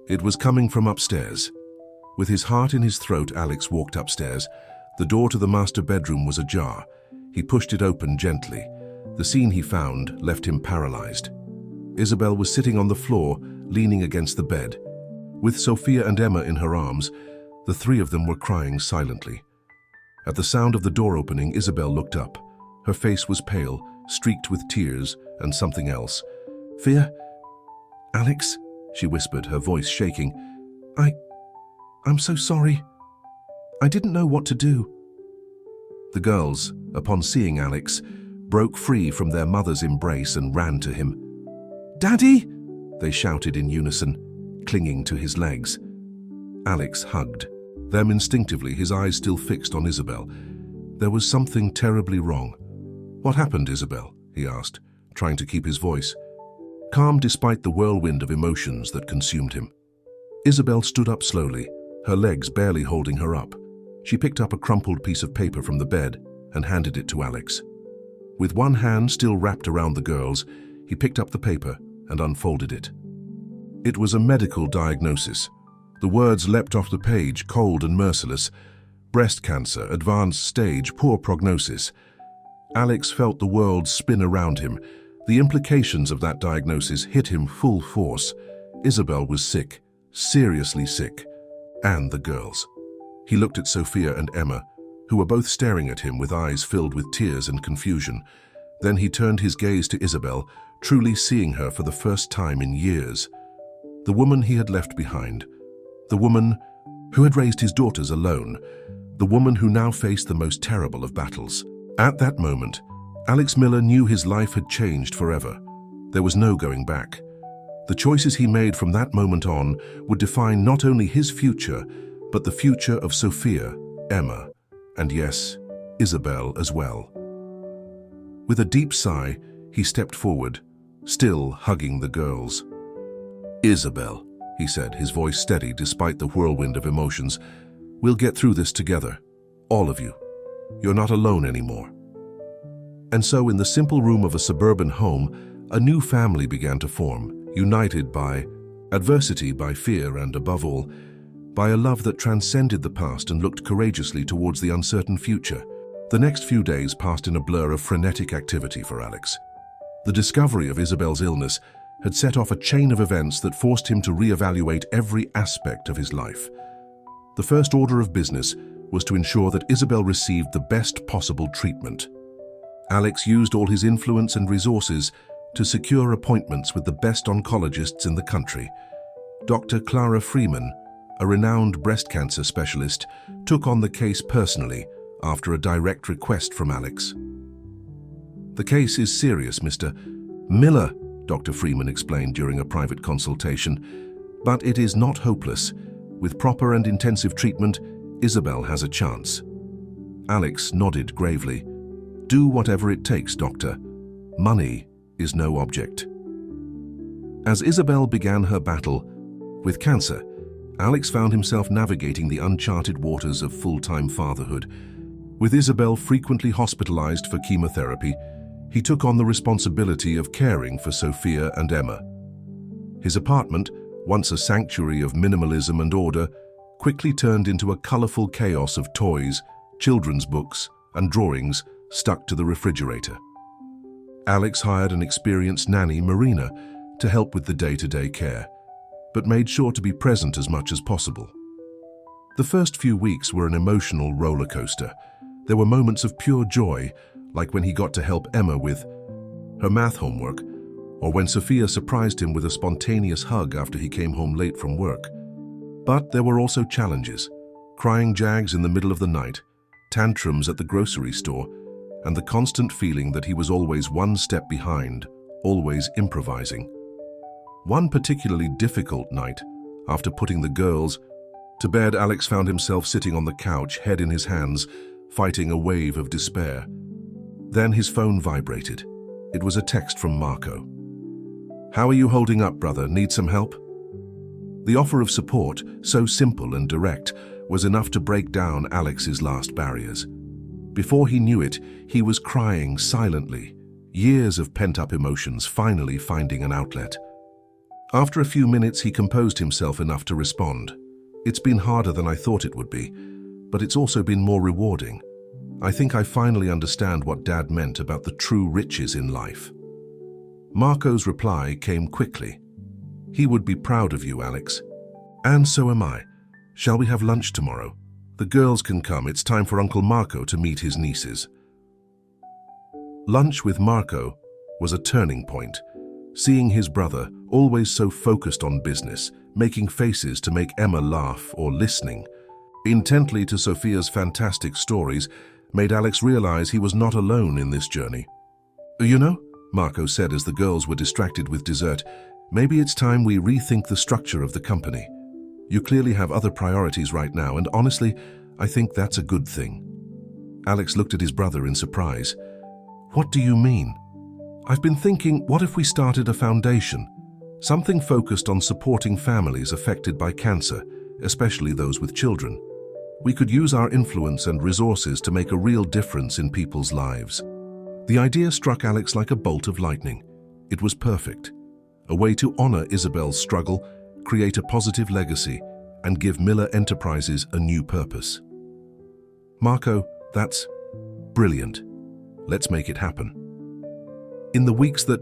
It was coming from upstairs. With his heart in his throat, Alex walked upstairs. The door to the master bedroom was ajar. He pushed it open gently. The scene he found left him paralyzed. Isabel was sitting on the floor, leaning against the bed. With Sophia and Emma in her arms, the 3 of them were crying silently. At the sound of the door opening, Isabel looked up. Her face was pale, streaked with tears and something else. "Fear? Alex?" she whispered, her voice shaking. I'm so sorry. I didn't know what to do." The girls, upon seeing Alex, broke free from their mother's embrace and ran to him. "Daddy!" they shouted in unison, clinging to his legs. Alex hugged them instinctively, his eyes still fixed on Isabel. There was something terribly wrong. "What happened, Isabel?" he asked, trying to keep his voice calm despite the whirlwind of emotions that consumed him. Isabel stood up slowly, her legs barely holding her up. She picked up a crumpled piece of paper from the bed and handed it to Alex. With one hand still wrapped around the girls, he picked up the paper and unfolded it. It was a medical diagnosis. The words leapt off the page, cold and merciless. Breast cancer, advanced stage, poor prognosis. Alex felt the world spin around him. The implications of that diagnosis hit him full force. Isabel was sick, seriously sick, and the girls. He looked at Sophia and Emma, who were both staring at him with eyes filled with tears and confusion. Then he turned his gaze to Isabel, truly seeing her for the first time in years. The woman he had left behind. The woman who had raised his daughters alone. The woman who now faced the most terrible of battles. At that moment, Alex Miller knew his life had changed forever. There was no going back. The choices he made from that moment on would define not only his future, but the future of Sophia, Emma, and yes, Isabel as well. With a deep sigh, he stepped forward, still hugging the girls. "Isabel," he said, his voice steady despite the whirlwind of emotions, "we'll get through this together, all of you." You're not alone anymore." And so in the simple room of a suburban home, a new family began to form, united by adversity, by fear, and above all, by a love that transcended the past and looked courageously towards the uncertain future. The next few days passed in a blur of frenetic activity for Alex. The discovery of Isabel's illness had set off a chain of events that forced him to reevaluate every aspect of his life. The first order of business was to ensure that Isabel received the best possible treatment. Alex used all his influence and resources to secure appointments with the best oncologists in the country. Dr. Clara Freeman, a renowned breast cancer specialist, took on the case personally after a direct request from Alex. "The case is serious, Mr. Miller," Dr. Freeman explained during a private consultation, "but it is not hopeless. With proper and intensive treatment, Isabel has a chance." Alex nodded gravely. "Do whatever it takes, doctor. Money is no object." As Isabel began her battle with cancer, Alex found himself navigating the uncharted waters of full-time fatherhood. With Isabel frequently hospitalized for chemotherapy, he took on the responsibility of caring for Sophia and Emma. His apartment, once a sanctuary of minimalism and order, quickly turned into a colorful chaos of toys, children's books, and drawings stuck to the refrigerator. Alex hired an experienced nanny, Marina, to help with the day-to-day care, but made sure to be present as much as possible. The first few weeks were an emotional roller coaster. There were moments of pure joy, like when he got to help Emma with her math homework, or when Sophia surprised him with a spontaneous hug after he came home late from work. But there were also challenges: crying jags in the middle of the night, tantrums at the grocery store, and the constant feeling that he was always one step behind, always improvising. One particularly difficult night, after putting the girls to bed, Alex found himself sitting on the couch, head in his hands, fighting a wave of despair. Then his phone vibrated. It was a text from Marco. "How are you holding up, brother? Need some help?" The offer of support, so simple and direct, was enough to break down Alex's last barriers. Before he knew it, he was crying silently, years of pent-up emotions finally finding an outlet. After a few minutes, he composed himself enough to respond. "It's been harder than I thought it would be, but it's also been more rewarding. I think I finally understand what Dad meant about the true riches in life." Marco's reply came quickly. "He would be proud of you, Alex. And so am I. Shall we have lunch tomorrow? The girls can come. It's time for Uncle Marco to meet his nieces." Lunch with Marco was a turning point. Seeing his brother, always so focused on business, making faces to make Emma laugh or listening intently to Sophia's fantastic stories, made Alex realize he was not alone in this journey. "You know," Marco said as the girls were distracted with dessert, "maybe it's time we rethink the structure of the company. You clearly have other priorities right now, and honestly, I think that's a good thing." Alex looked at his brother in surprise. "What do you mean?" "I've been thinking, what if we started a foundation? Something focused on supporting families affected by cancer, especially those with children. We could use our influence and resources to make a real difference in people's lives." The idea struck Alex like a bolt of lightning. It was perfect. A way to honor Isabel's struggle, create a positive legacy, and give Miller Enterprises a new purpose. "Marco, that's brilliant. Let's make it happen." In the weeks that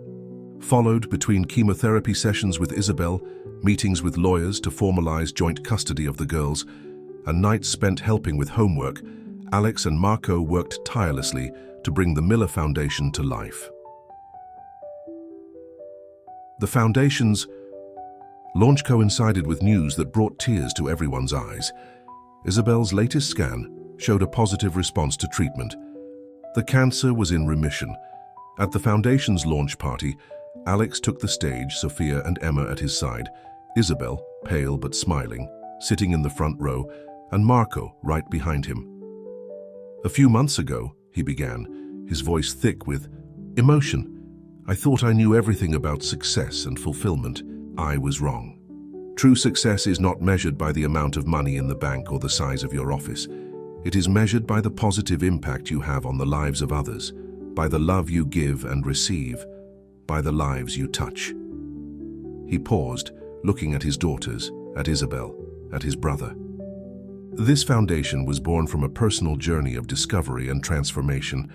followed between chemotherapy sessions with Isabel, meetings with lawyers to formalize joint custody of the girls, and nights spent helping with homework, Alex and Marco worked tirelessly to bring the Miller Foundation to life. The foundation's launch coincided with news that brought tears to everyone's eyes. Isabel's latest scan showed a positive response to treatment. The cancer was in remission. At the foundation's launch party, Alex took the stage, Sophia and Emma at his side, Isabel, pale but smiling, sitting in the front row, and Marco right behind him. "A few months ago," he began, his voice thick with emotion, "I thought I knew everything about success and fulfillment. I was wrong. True success is not measured by the amount of money in the bank or the size of your office. It is measured by the positive impact you have on the lives of others, by the love you give and receive, by the lives you touch. He paused, looking at his daughters, at Isabel, at his brother. This foundation was born from a personal journey of discovery and transformation.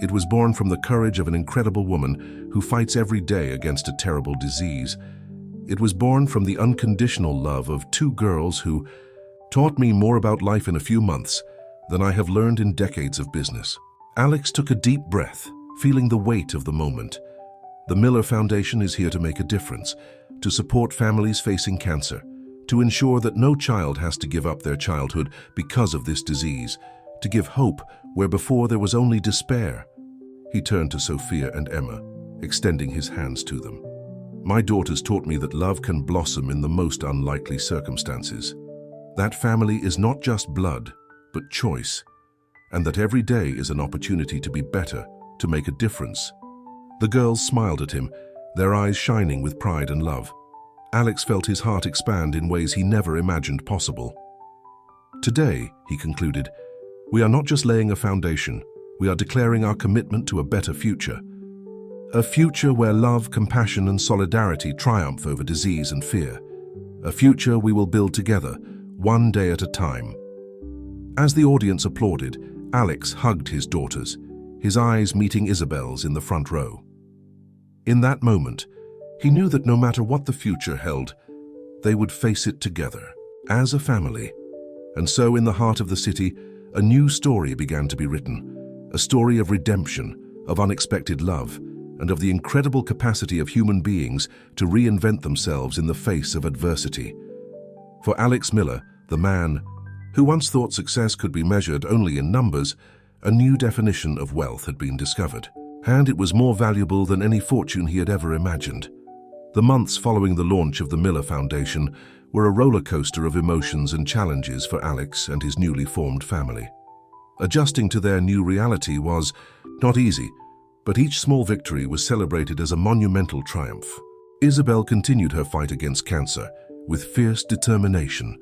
It was born from the courage of an incredible woman who fights every day against a terrible disease. It was born from the unconditional love of two girls who taught me more about life in a few months than I have learned in decades of business. Alex took a deep breath, feeling the weight of the moment. The Miller Foundation is here to make a difference, to support families facing cancer, to ensure that no child has to give up their childhood because of this disease, to give hope where before there was only despair. He turned to Sophia and Emma, extending his hands to them. My daughters taught me that love can blossom in the most unlikely circumstances. That family is not just blood, but choice, and that every day is an opportunity to be better, to make a difference. The girls smiled at him, their eyes shining with pride and love. Alex felt his heart expand in ways he never imagined possible. Today, he concluded, we are not just laying a foundation, we are declaring our commitment to a better future. A future where love, compassion, and solidarity triumph over disease and fear. A future we will build together, one day at a time. As the audience applauded, Alex hugged his daughters, his eyes meeting Isabel's in the front row. In that moment, he knew that no matter what the future held, they would face it together, as a family. And so in the heart of the city, a new story began to be written, a story of redemption, of unexpected love, and of the incredible capacity of human beings to reinvent themselves in the face of adversity. For Alex Miller, the man who once thought success could be measured only in numbers, a new definition of wealth had been discovered, and it was more valuable than any fortune he had ever imagined. The months following the launch of the Miller Foundation were a roller coaster of emotions and challenges for Alex and his newly formed family. Adjusting to their new reality was not easy, but each small victory was celebrated as a monumental triumph. Isabel continued her fight against cancer with fierce determination.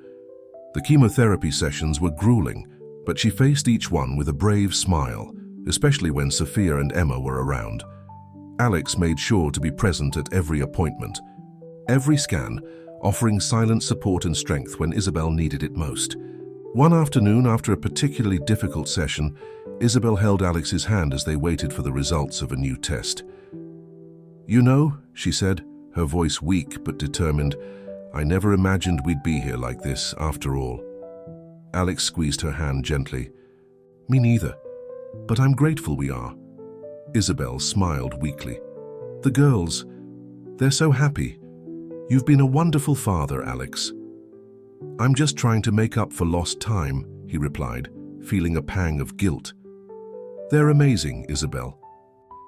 The chemotherapy sessions were grueling, but she faced each one with a brave smile, especially when Sophia and Emma were around. Alex made sure to be present at every appointment, every scan, offering silent support and strength when Isabel needed it most. One afternoon, after a particularly difficult session, Isabel held Alex's hand as they waited for the results of a new test. "You know," she said, her voice weak but determined, "I never imagined we'd be here like this, after all." Alex squeezed her hand gently. "Me neither, but I'm grateful we are." Isabel smiled weakly. "The girls, they're so happy. You've been a wonderful father, Alex." "I'm just trying to make up for lost time," he replied, feeling a pang of guilt. "They're amazing, Isabel.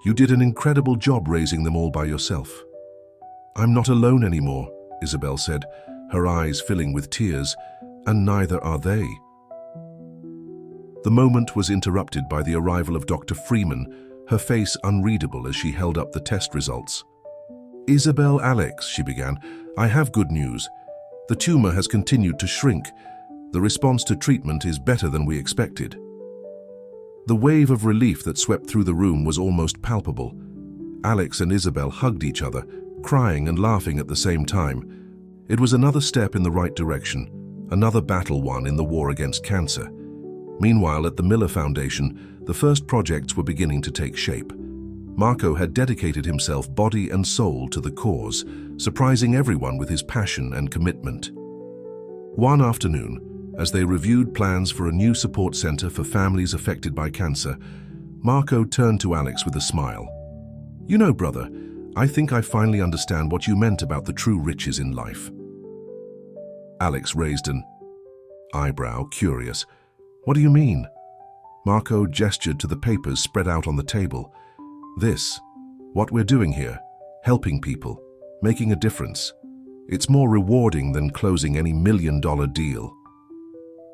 You did an incredible job raising them all by yourself." "I'm not alone anymore," Isabel said, her eyes filling with tears, "and neither are they." The moment was interrupted by the arrival of Dr. Freeman, her face unreadable as she held up the test results. "Isabel, Alex," she began, "I have good news. The tumor has continued to shrink. The response to treatment is better than we expected." The wave of relief that swept through the room was almost palpable. Alex and Isabel hugged each other, crying and laughing at the same time. It was another step in the right direction, another battle won in the war against cancer. Meanwhile, at the Miller Foundation, the first projects were beginning to take shape. Marco had dedicated himself body and soul to the cause, surprising everyone with his passion and commitment. One afternoon, as they reviewed plans for a new support center for families affected by cancer, Marco turned to Alex with a smile. "You know, brother, I think I finally understand what you meant about the true riches in life." Alex raised an eyebrow, curious. "What do you mean?" Marco gestured to the papers spread out on the table. "This, what we're doing here, helping people, making a difference. It's more rewarding than closing any million-dollar deal."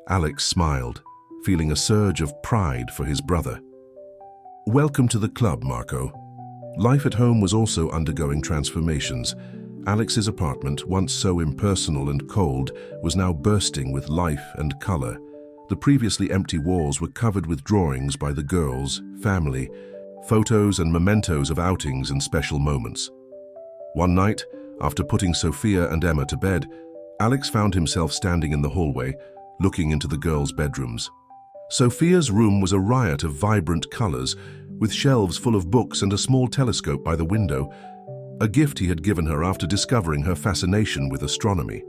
Alex smiled, feeling a surge of pride for his brother. "Welcome to the club, Marco." Life at home was also undergoing transformations. Alex's apartment, once so impersonal and cold, was now bursting with life and color. The previously empty walls were covered with drawings by the girls, family, photos and mementos of outings and special moments. One night, after putting Sophia and Emma to bed, Alex found himself standing in the hallway, looking into the girls' bedrooms. Sophia's room was a riot of vibrant colors, with shelves full of books and a small telescope by the window, a gift he had given her after discovering her fascination with astronomy.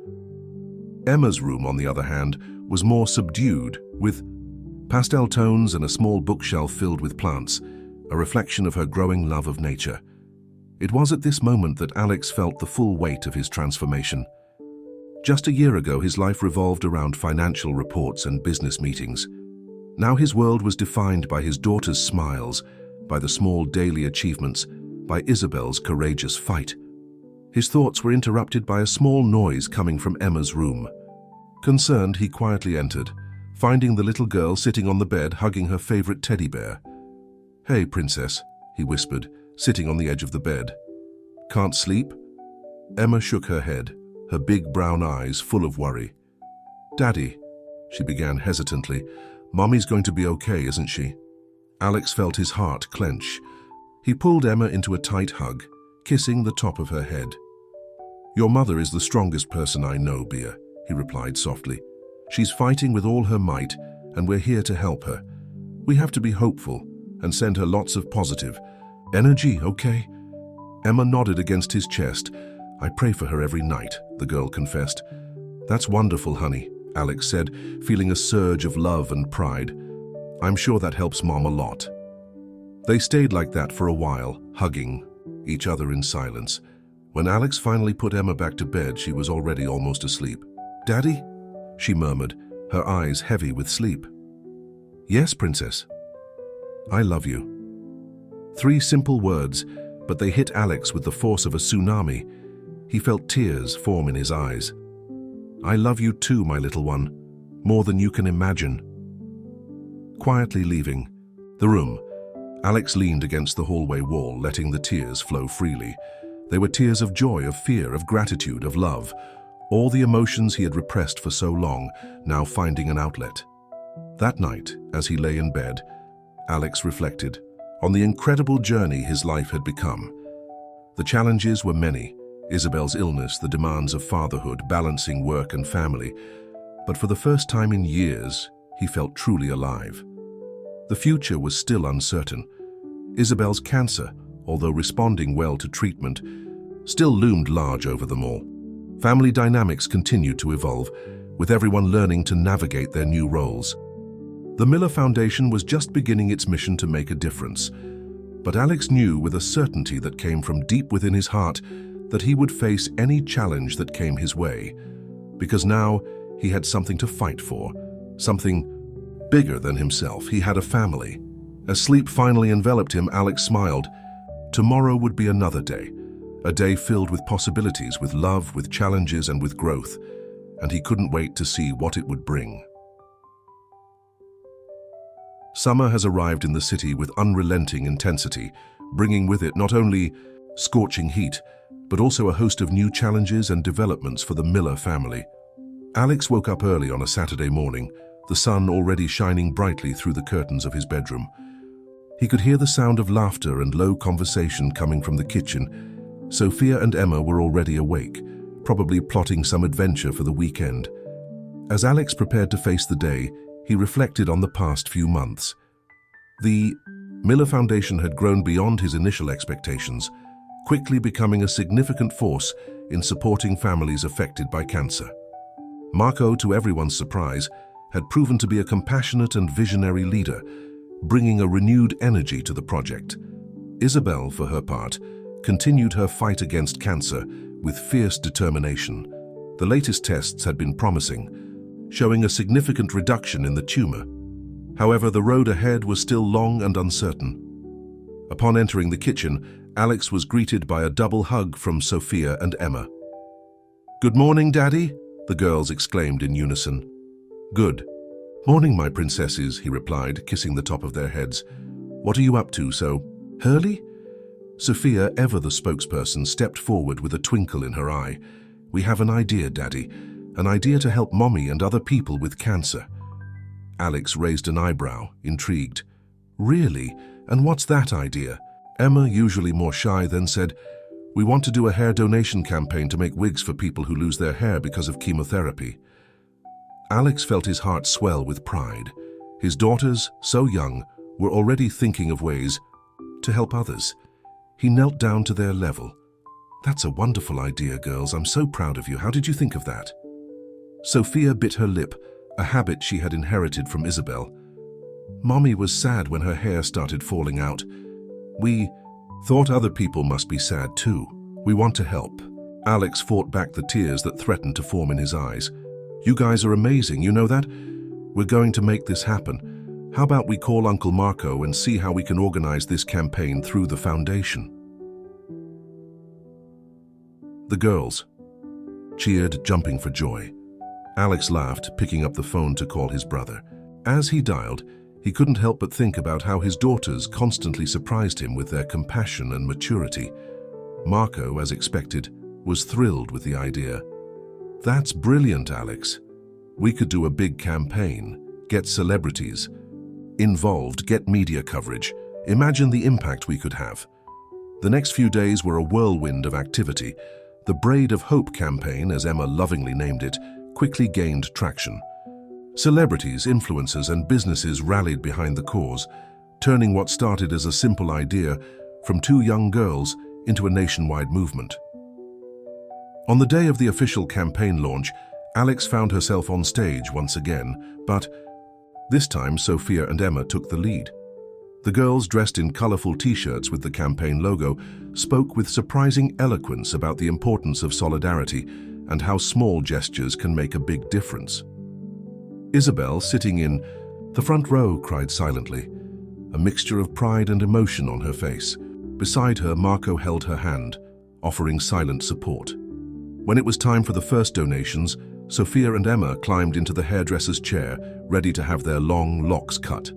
Emma's room, on the other hand, was more subdued, with pastel tones and a small bookshelf filled with plants, a reflection of her growing love of nature. It was at this moment that Alex felt the full weight of his transformation. Just a year ago, his life revolved around financial reports and business meetings. Now his world was defined by his daughter's smiles, by the small daily achievements, by Isabel's courageous fight. His thoughts were interrupted by a small noise coming from Emma's room. Concerned, he quietly entered, finding the little girl sitting on the bed hugging her favorite teddy bear. "Hey, princess," he whispered, sitting on the edge of the bed. "Can't sleep?" Emma shook her head, her big brown eyes full of worry. "Daddy," she began hesitantly, "Mommy's going to be okay, isn't she?" Alex felt his heart clench. He pulled Emma into a tight hug, kissing the top of her head. "Your mother is the strongest person I know, Bea," he replied softly. "She's fighting with all her might, and we're here to help her. We have to be hopeful and send her lots of positive energy, okay?" Emma nodded against his chest. "I pray for her every night," the girl confessed. "That's wonderful, honey," Alex said, feeling a surge of love and pride. "I'm sure that helps Mom a lot." They stayed like that for a while, hugging each other in silence. When Alex finally put Emma back to bed, she was already almost asleep. "Daddy?" she murmured, her eyes heavy with sleep. "Yes, princess. I love you." 3 simple words, but they hit Alex with the force of a tsunami. He felt tears form in his eyes. "I love you too, my little one, more than you can imagine." Quietly leaving the room, Alex leaned against the hallway wall, letting the tears flow freely. They were tears of joy, of fear, of gratitude, of love. All the emotions he had repressed for so long, now finding an outlet. That night, as he lay in bed, Alex reflected on the incredible journey his life had become. The challenges were many: Isabel's illness, the demands of fatherhood, balancing work and family. But for the first time in years, he felt truly alive. The future was still uncertain. Isabel's cancer, although responding well to treatment, still loomed large over them all. Family dynamics continued to evolve, with everyone learning to navigate their new roles. The Miller Foundation was just beginning its mission to make a difference. But Alex knew with a certainty that came from deep within his heart that he would face any challenge that came his way. Because now he had something to fight for, something bigger than himself. He had a family. As sleep finally enveloped him, Alex smiled. Tomorrow would be another day, a day filled with possibilities, with love, with challenges, and with growth, and he couldn't wait to see what it would bring. Summer has arrived in the city with unrelenting intensity, bringing with it not only scorching heat, but also a host of new challenges and developments for the Miller family. Alex woke up early on a Saturday morning, the sun already shining brightly through the curtains of his bedroom. He could hear the sound of laughter and low conversation coming from the kitchen. Sophia and Emma were already awake, probably plotting some adventure for the weekend. As Alex prepared to face the day, he reflected on the past few months. The Miller Foundation had grown beyond his initial expectations, quickly becoming a significant force in supporting families affected by cancer. Marco, to everyone's surprise, had proven to be a compassionate and visionary leader, bringing a renewed energy to the project. Isabel, for her part, continued her fight against cancer with fierce determination. The latest tests had been promising, showing a significant reduction in the tumor. However, the road ahead was still long and uncertain. Upon entering the kitchen, Alex was greeted by a double hug from Sophia and Emma. "Good morning, Daddy," the girls exclaimed in unison. "Good morning, my princesses," he replied, kissing the top of their heads. "What are you up to so early?" Sophia, ever the spokesperson, stepped forward with a twinkle in her eye. "We have an idea, Daddy, an idea to help Mommy and other people with cancer." Alex raised an eyebrow, intrigued. Really? And what's that idea? Emma, usually more shy, then said, "We want to do a hair donation campaign to make wigs for people who lose their hair because of chemotherapy." Alex felt his heart swell with pride. His daughters, so young, were already thinking of ways to help others. He knelt down to their level. "That's a wonderful idea, girls. I'm so proud of you. How did you think of that?" Sophia bit her lip, a habit she had inherited from Isabel. "Mommy was sad when her hair started falling out. We thought other people must be sad too. We want to help." Alex fought back the tears that threatened to form in his eyes. "You guys are amazing, you know that? We're going to make this happen. How about we call Uncle Marco and see how we can organize this campaign through the foundation?" The girls cheered, jumping for joy. Alex laughed, picking up the phone to call his brother. As he dialed, he couldn't help but think about how his daughters constantly surprised him with their compassion and maturity. Marco, as expected, was thrilled with the idea. "That's brilliant, Alex. We could do a big campaign, get celebrities involved, get media coverage. Imagine the impact we could have." The next few days were a whirlwind of activity. The Braid of Hope campaign, as Emma lovingly named it, quickly gained traction. Celebrities, influencers, and businesses rallied behind the cause, turning what started as a simple idea from two young girls into a nationwide movement. On the day of the official campaign launch, Alex found herself on stage once again, but this time Sophia and Emma took the lead. The girls, dressed in colorful t-shirts with the campaign logo, spoke with surprising eloquence about the importance of solidarity and how small gestures can make a big difference. Isabel, sitting in the front row, cried silently, a mixture of pride and emotion on her face. Beside her, Marco held her hand, offering silent support. When it was time for the first donations, Sophia and Emma climbed into the hairdresser's chair, ready to have their long locks cut.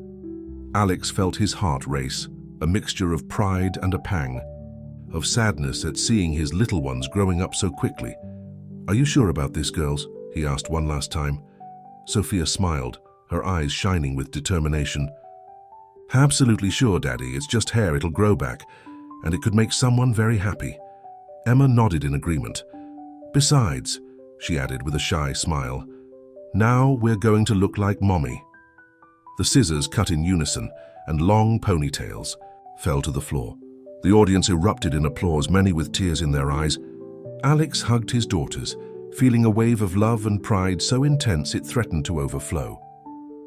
Alex felt his heart race, a mixture of pride and a pang, of sadness at seeing his little ones growing up so quickly. "Are you sure about this, girls?" he asked one last time. Sophia smiled, her eyes shining with determination. "Absolutely sure, Daddy. It's just hair, it'll grow back, and it could make someone very happy." Emma nodded in agreement. "Besides," she added with a shy smile, "now we're going to look like Mommy." The scissors cut in unison, and long ponytails fell to the floor. The audience erupted in applause, many with tears in their eyes. Alex hugged his daughters, feeling a wave of love and pride so intense it threatened to overflow.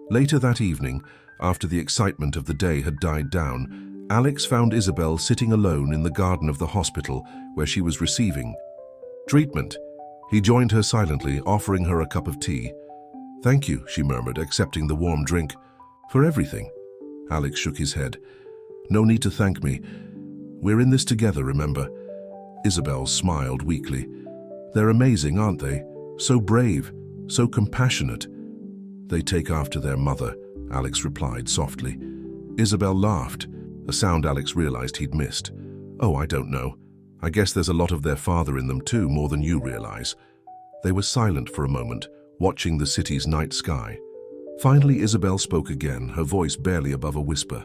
Later that evening, after the excitement of the day had died down, Alex found Isabel sitting alone in the garden of the hospital where she was receiving treatment. He joined her silently, offering her a cup of tea. "Thank you," she murmured, accepting the warm drink. "For everything." Alex shook his head. "No need to thank me. We're in this together, remember?" Isabel smiled weakly. "They're amazing, aren't they? So brave, so compassionate." "They take after their mother," Alex replied softly. Isabel laughed, a sound Alex realized he'd missed. "Oh, I don't know. I guess there's a lot of their father in them too, more than you realize." They were silent for a moment, watching the city's night sky. Finally, Isabel spoke again, her voice barely above a whisper.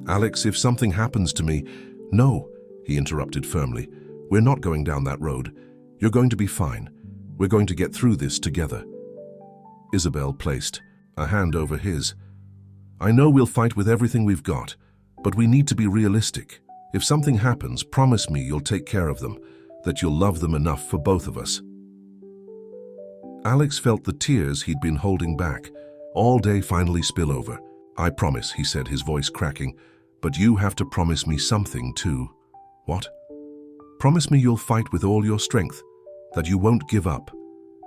"Alex, if something happens to me—" "No," he interrupted firmly. "We're not going down that road. You're going to be fine. We're going to get through this together." Isabel placed a hand over his. "I know we'll fight with everything we've got, but we need to be realistic. If something happens, promise me you'll take care of them, that you'll love them enough for both of us." Alex felt the tears he'd been holding back all day finally spill over. "I promise," he said, his voice cracking, "but you have to promise me something too." "What?" "Promise me you'll fight with all your strength, that you won't give up,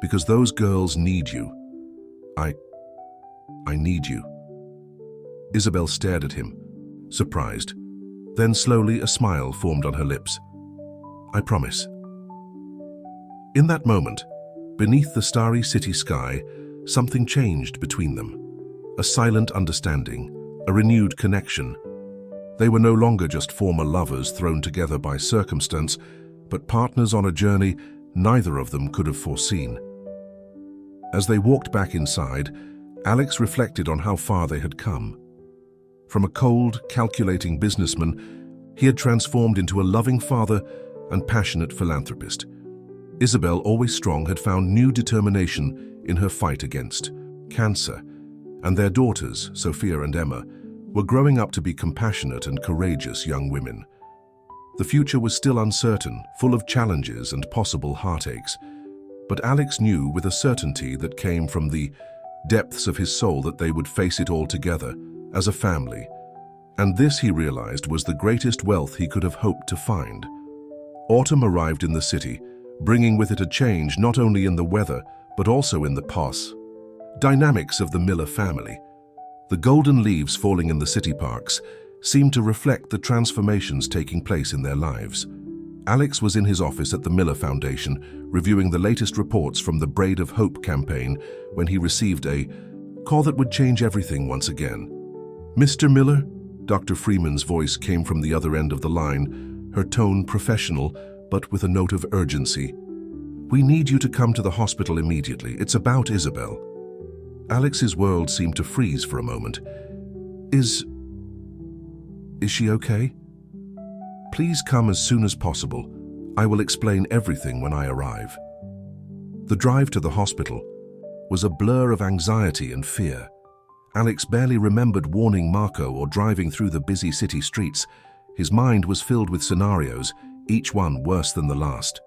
because those girls need you." I need you." Isabel stared at him, surprised. Then slowly a smile formed on her lips. "I promise." In that moment, beneath the starry city sky, something changed between them. A silent understanding, a renewed connection. They were no longer just former lovers thrown together by circumstance, but partners on a journey neither of them could have foreseen. As they walked back inside, Alex reflected on how far they had come. From a cold, calculating businessman, he had transformed into a loving father and passionate philanthropist. Isabel, always strong, had found new determination in her fight against cancer, and their daughters, Sophia and Emma, were growing up to be compassionate and courageous young women. The future was still uncertain, full of challenges and possible heartaches, but Alex knew with a certainty that came from the depths of his soul that they would face it all together, as a family. And this, he realized, was the greatest wealth he could have hoped to find. Autumn arrived in the city, bringing with it a change not only in the weather, but also in the dynamics of the Miller family. The golden leaves falling in the city parks seemed to reflect the transformations taking place in their lives. Alex was in his office at the Miller Foundation, reviewing the latest reports from the Braid of Hope campaign, when he received a call that would change everything once again. "Mr. Miller?" Dr. Freeman's voice came from the other end of the line, her tone professional, but with a note of urgency. "We need you to come to the hospital immediately. It's about Isabel." Alex's world seemed to freeze for a moment. Is she okay? "Please come as soon as possible. I will explain everything when I arrive." The drive to the hospital was a blur of anxiety and fear. Alex barely remembered warning Marco or driving through the busy city streets. His mind was filled with scenarios, each one worse than the last.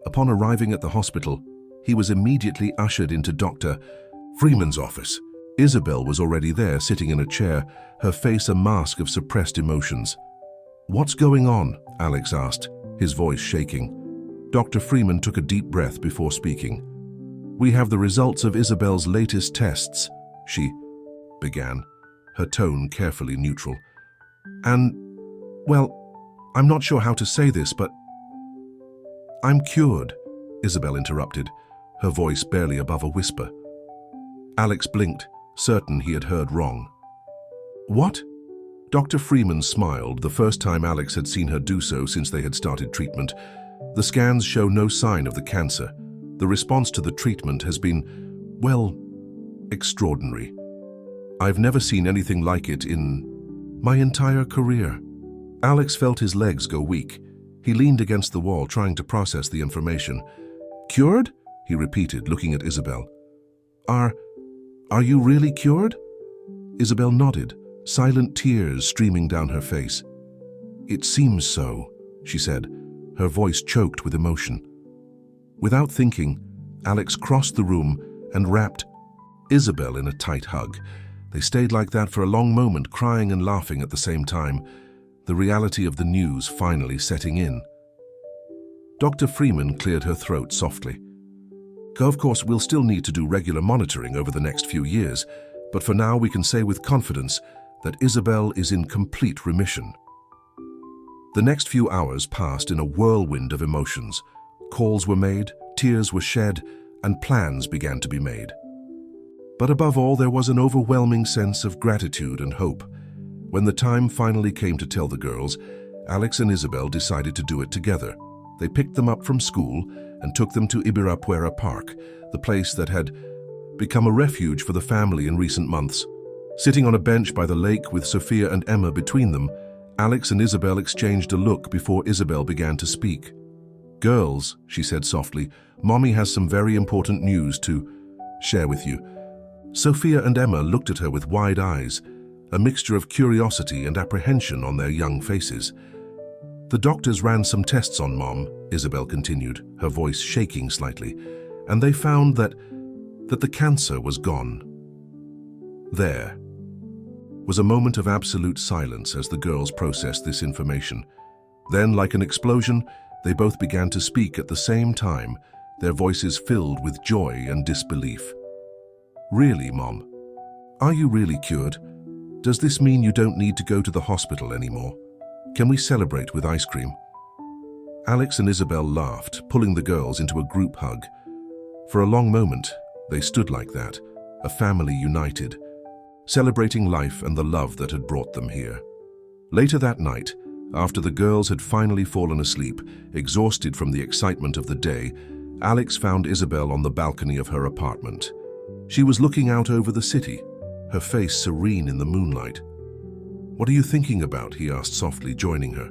Upon arriving at the hospital, he was immediately ushered into Dr. Freeman's office. Isabel was already there, sitting in a chair, her face a mask of suppressed emotions. "What's going on?" Alex asked, his voice shaking. Dr. Freeman took a deep breath before speaking. "We have the results of Isabel's latest tests," she began, her tone carefully neutral. "And, well, I'm not sure how to say this, but—" "I'm cured," Isabel interrupted, her voice barely above a whisper. Alex blinked, certain he had heard wrong. "What?" Dr. Freeman smiled, the first time Alex had seen her do so since they had started treatment. "The scans show no sign of the cancer. The response to the treatment has been, well, extraordinary. I've never seen anything like it in my entire career." Alex felt his legs go weak. He leaned against the wall, trying to process the information. "Cured?" he repeated, looking at Isabel. Are you really cured?" Isabel nodded, silent tears streaming down her face. "It seems so," she said, her voice choked with emotion. Without thinking, Alex crossed the room and wrapped Isabel in a tight hug. They stayed like that for a long moment, crying and laughing at the same time, the reality of the news finally setting in. Dr. Freeman cleared her throat softly. "Of course, we'll still need to do regular monitoring over the next few years, but for now we can say with confidence that Isabel is in complete remission." The next few hours passed in a whirlwind of emotions. Calls were made, tears were shed, and plans began to be made. But above all, there was an overwhelming sense of gratitude and hope. When the time finally came to tell the girls, Alex and Isabel decided to do it together. They picked them up from school and took them to Ibirapuera Park, the place that had become a refuge for the family in recent months. Sitting on a bench by the lake with Sophia and Emma between them, Alex and Isabel exchanged a look before Isabel began to speak. "Girls," she said softly, "Mommy has some very important news to share with you." Sophia and Emma looked at her with wide eyes, a mixture of curiosity and apprehension on their young faces. "The doctors ran some tests on Mom," Isabel continued, her voice shaking slightly, "and they found that the cancer was gone." There was a moment of absolute silence as the girls processed this information. Then, like an explosion, they both began to speak at the same time, their voices filled with joy and disbelief. "Really, Mom? Are you really cured? Does this mean you don't need to go to the hospital anymore? Can we celebrate with ice cream?" Alex and Isabel laughed, pulling the girls into a group hug. For a long moment, they stood like that, a family united, celebrating life and the love that had brought them here. Later that night, after the girls had finally fallen asleep, exhausted from the excitement of the day, Alex found Isabel on the balcony of her apartment. She was looking out over the city, her face serene in the moonlight. "What are you thinking about?" he asked softly, joining her.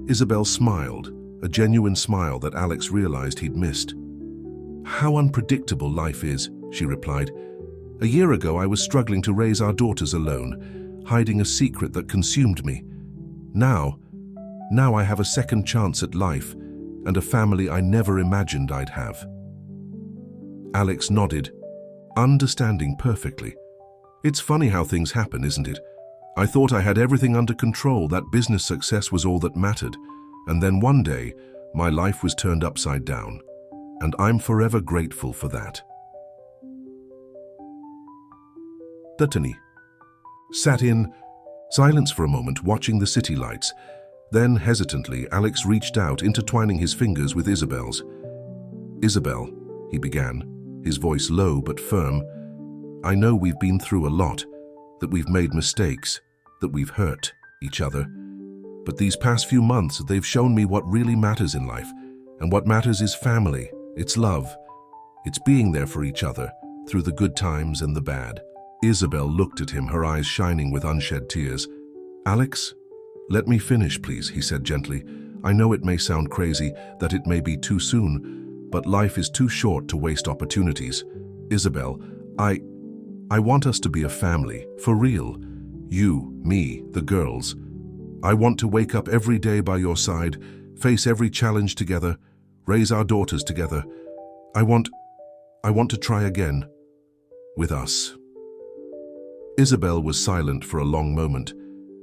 Isabel smiled, a genuine smile that Alex realized he'd missed. "How unpredictable life is," she replied. "A year ago I was struggling to raise our daughters alone, hiding a secret that consumed me. Now I have a second chance at life and a family I never imagined I'd have." Alex nodded, understanding perfectly. "It's funny how things happen, isn't it? I thought I had everything under control, that business success was all that mattered. And then one day, my life was turned upside down. And I'm forever grateful for that." Dutton sat in silence for a moment, watching the city lights. Then, hesitantly, Alex reached out, intertwining his fingers with Isabel's. "Isabel," he began, his voice low but firm, "I know we've been through a lot, that we've made mistakes, that we've hurt each other. But these past few months, they've shown me what really matters in life. And what matters is family, it's love. It's being there for each other, through the good times and the bad." Isabel looked at him, her eyes shining with unshed tears. "Alex, let me finish, please," he said gently. "I know it may sound crazy, that it may be too soon, but life is too short to waste opportunities. Isabel, I want us to be a family, for real. You, me, the girls. I want to wake up every day by your side, face every challenge together, raise our daughters together. I want to try again. With us." Isabel was silent for a long moment,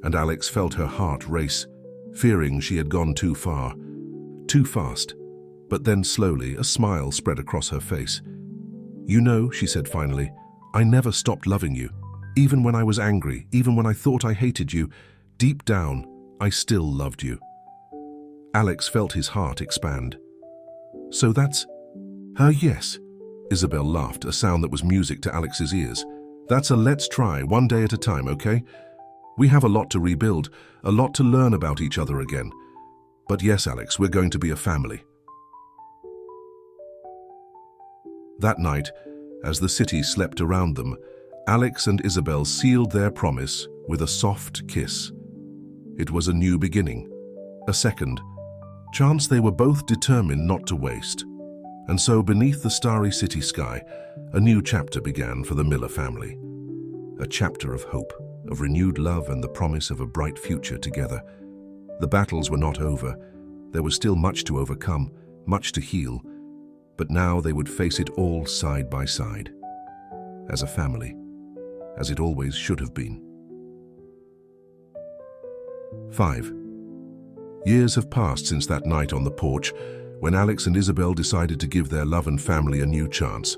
and Alex felt her heart race, fearing she had gone too far, too fast. But then slowly, a smile spread across her face. "You know," she said finally, "I never stopped loving you. Even when I was angry, even when I thought I hated you, deep down, I still loved you." Alex felt his heart expand. "So that's her, yes?" Isabel laughed, a sound that was music to Alex's ears. "That's a let's try, one day at a time, okay? We have a lot to rebuild, a lot to learn about each other again. But yes, Alex, we're going to be a family." That night, as the city slept around them, Alex and Isabel sealed their promise with a soft kiss. It was a new beginning, a second chance they were both determined not to waste. And so, beneath the starry city sky, a new chapter began for the Miller family. A chapter of hope, of renewed love and the promise of a bright future together. The battles were not over. There was still much to overcome, much to heal. But now they would face it all side by side. As a family, as it always should have been. 5. Years have passed since that night on the porch, when Alex and Isabel decided to give their love and family a new chance.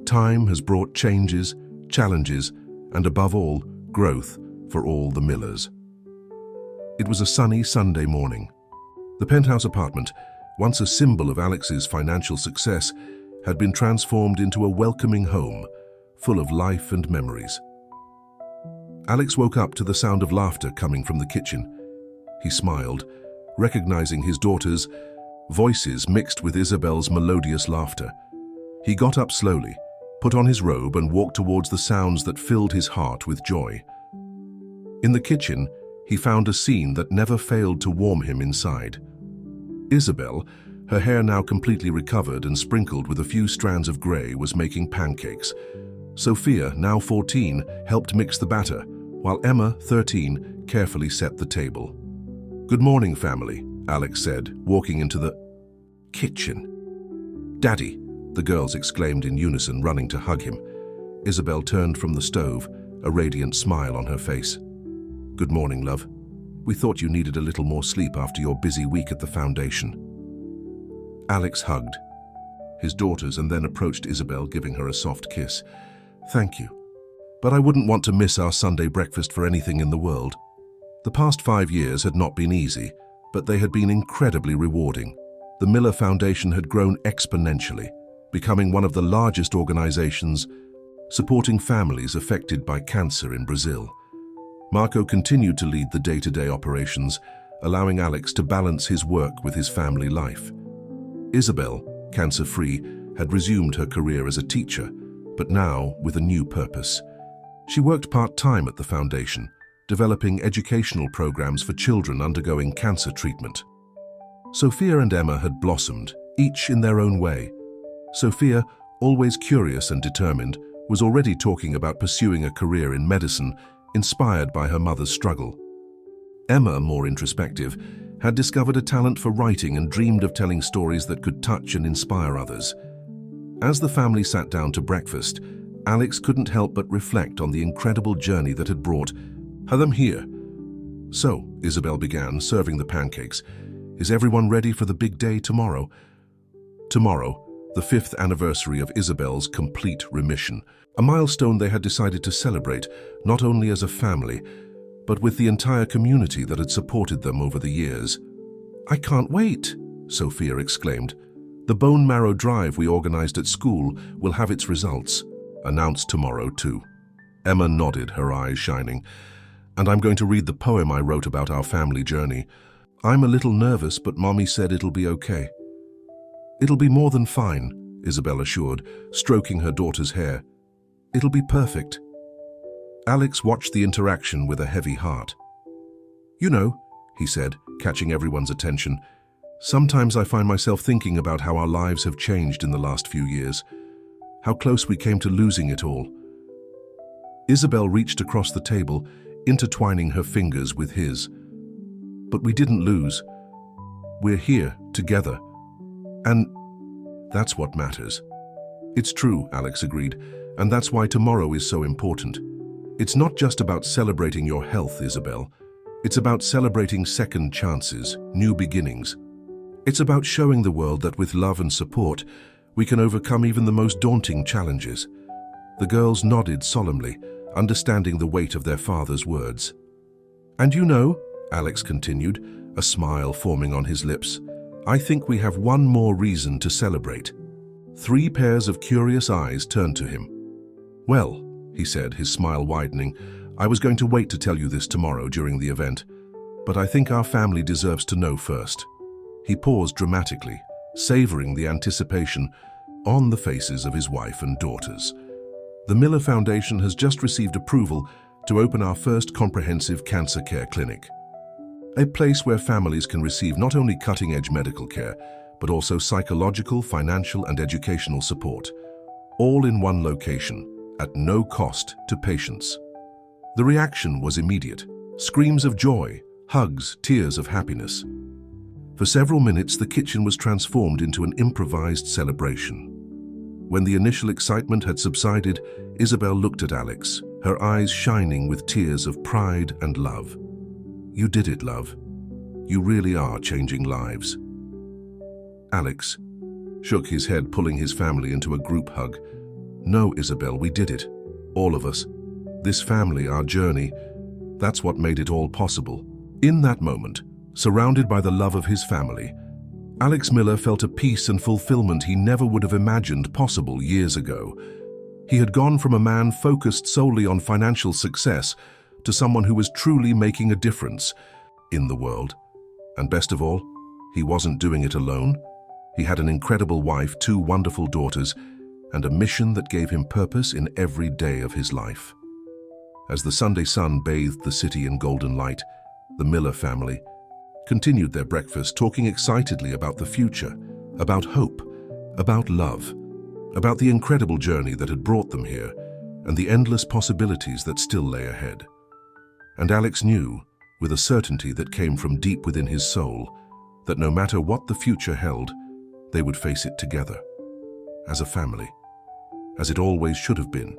Time has brought changes, challenges, and above all, growth for all the Millers. It was a sunny Sunday morning. The penthouse apartment, once a symbol of Alex's financial success, had been transformed into a welcoming home, full of life and memories. Alex woke up to the sound of laughter coming from the kitchen. He smiled, recognizing his daughter's voices mixed with Isabel's melodious laughter. He got up slowly, put on his robe and walked towards the sounds that filled his heart with joy. In the kitchen, he found a scene that never failed to warm him inside. Isabel, her hair now completely recovered and sprinkled with a few strands of gray, was making pancakes. Sophia, now 14, helped mix the batter, while Emma, 13, carefully set the table. "Good morning, family," Alex said, walking into the kitchen. "Daddy," the girls exclaimed in unison, running to hug him. Isabel turned from the stove, a radiant smile on her face. "Good morning, love. We thought you needed a little more sleep after your busy week at the foundation." Alex hugged his daughters and then approached Isabel, giving her a soft kiss. "Thank you. But I wouldn't want to miss our Sunday breakfast for anything in the world." The past 5 years had not been easy, but they had been incredibly rewarding. The Miller Foundation had grown exponentially, becoming one of the largest organizations supporting families affected by cancer in Brazil. Marco continued to lead the day-to-day operations, allowing Alex to balance his work with his family life. Isabel, cancer-free, had resumed her career as a teacher, but now with a new purpose. She worked part-time at the foundation, developing educational programs for children undergoing cancer treatment. Sophia and Emma had blossomed, each in their own way. Sophia, always curious and determined, was already talking about pursuing a career in medicine, inspired by her mother's struggle. Emma, more introspective, had discovered a talent for writing and dreamed of telling stories that could touch and inspire others. As the family sat down to breakfast, Alex couldn't help but reflect on the incredible journey that had brought them here. "So," Isabel began, serving the pancakes, "is everyone ready for the big day tomorrow?" Tomorrow, the 5th anniversary of Isabel's complete remission, a milestone they had decided to celebrate, not only as a family, but with the entire community that had supported them over the years. "I can't wait," Sophia exclaimed. "The bone marrow drive we organized at school will have its results, announced tomorrow too." Emma nodded, her eyes shining. "And I'm going to read the poem I wrote about our family journey. I'm a little nervous, but Mommy said it'll be okay." "It'll be more than fine," Isabel assured, stroking her daughter's hair. "It'll be perfect." Alex watched the interaction with a heavy heart. "You know," he said, catching everyone's attention, "sometimes I find myself thinking about how our lives have changed in the last few years, how close we came to losing it all." Isabel reached across the table, intertwining her fingers with his. "But we didn't lose. We're here, together. And that's what matters." "It's true," Alex agreed, "and that's why tomorrow is so important. It's not just about celebrating your health, Isabel. It's about celebrating second chances, new beginnings. It's about showing the world that with love and support, we can overcome even the most daunting challenges." The girls nodded solemnly, understanding the weight of their father's words. "And you know," Alex continued, a smile forming on his lips, "I think we have one more reason to celebrate." 3 pairs of curious eyes turned to him. "Well," he said, his smile widening, "I was going to wait to tell you this tomorrow during the event, but I think our family deserves to know first." He paused dramatically, savoring the anticipation on the faces of his wife and daughters. "The Miller Foundation has just received approval to open our first comprehensive cancer care clinic. A place where families can receive not only cutting-edge medical care, but also psychological, financial, and educational support, all in one location, at no cost to patients." The reaction was immediate. Screams of joy, hugs, tears of happiness. For several minutes, the kitchen was transformed into an improvised celebration. When the initial excitement had subsided, Isabel looked at Alex, her eyes shining with tears of pride and love. "You did it, love. You really are changing lives." Alex shook his head, pulling his family into a group hug. "No, Isabel, we did it. All of us. This family, our journey, that's what made it all possible." In that moment, surrounded by the love of his family, Alex Miller felt a peace and fulfillment he never would have imagined possible years ago. He had gone from a man focused solely on financial success to someone who was truly making a difference in the world. And best of all, he wasn't doing it alone. He had an incredible wife, 2 wonderful daughters, and a mission that gave him purpose in every day of his life. As the Sunday sun bathed the city in golden light, the Miller family continued their breakfast, talking excitedly about the future, about hope, about love, about the incredible journey that had brought them here, and the endless possibilities that still lay ahead. And Alex knew, with a certainty that came from deep within his soul, that no matter what the future held, they would face it together, as a family, as it always should have been.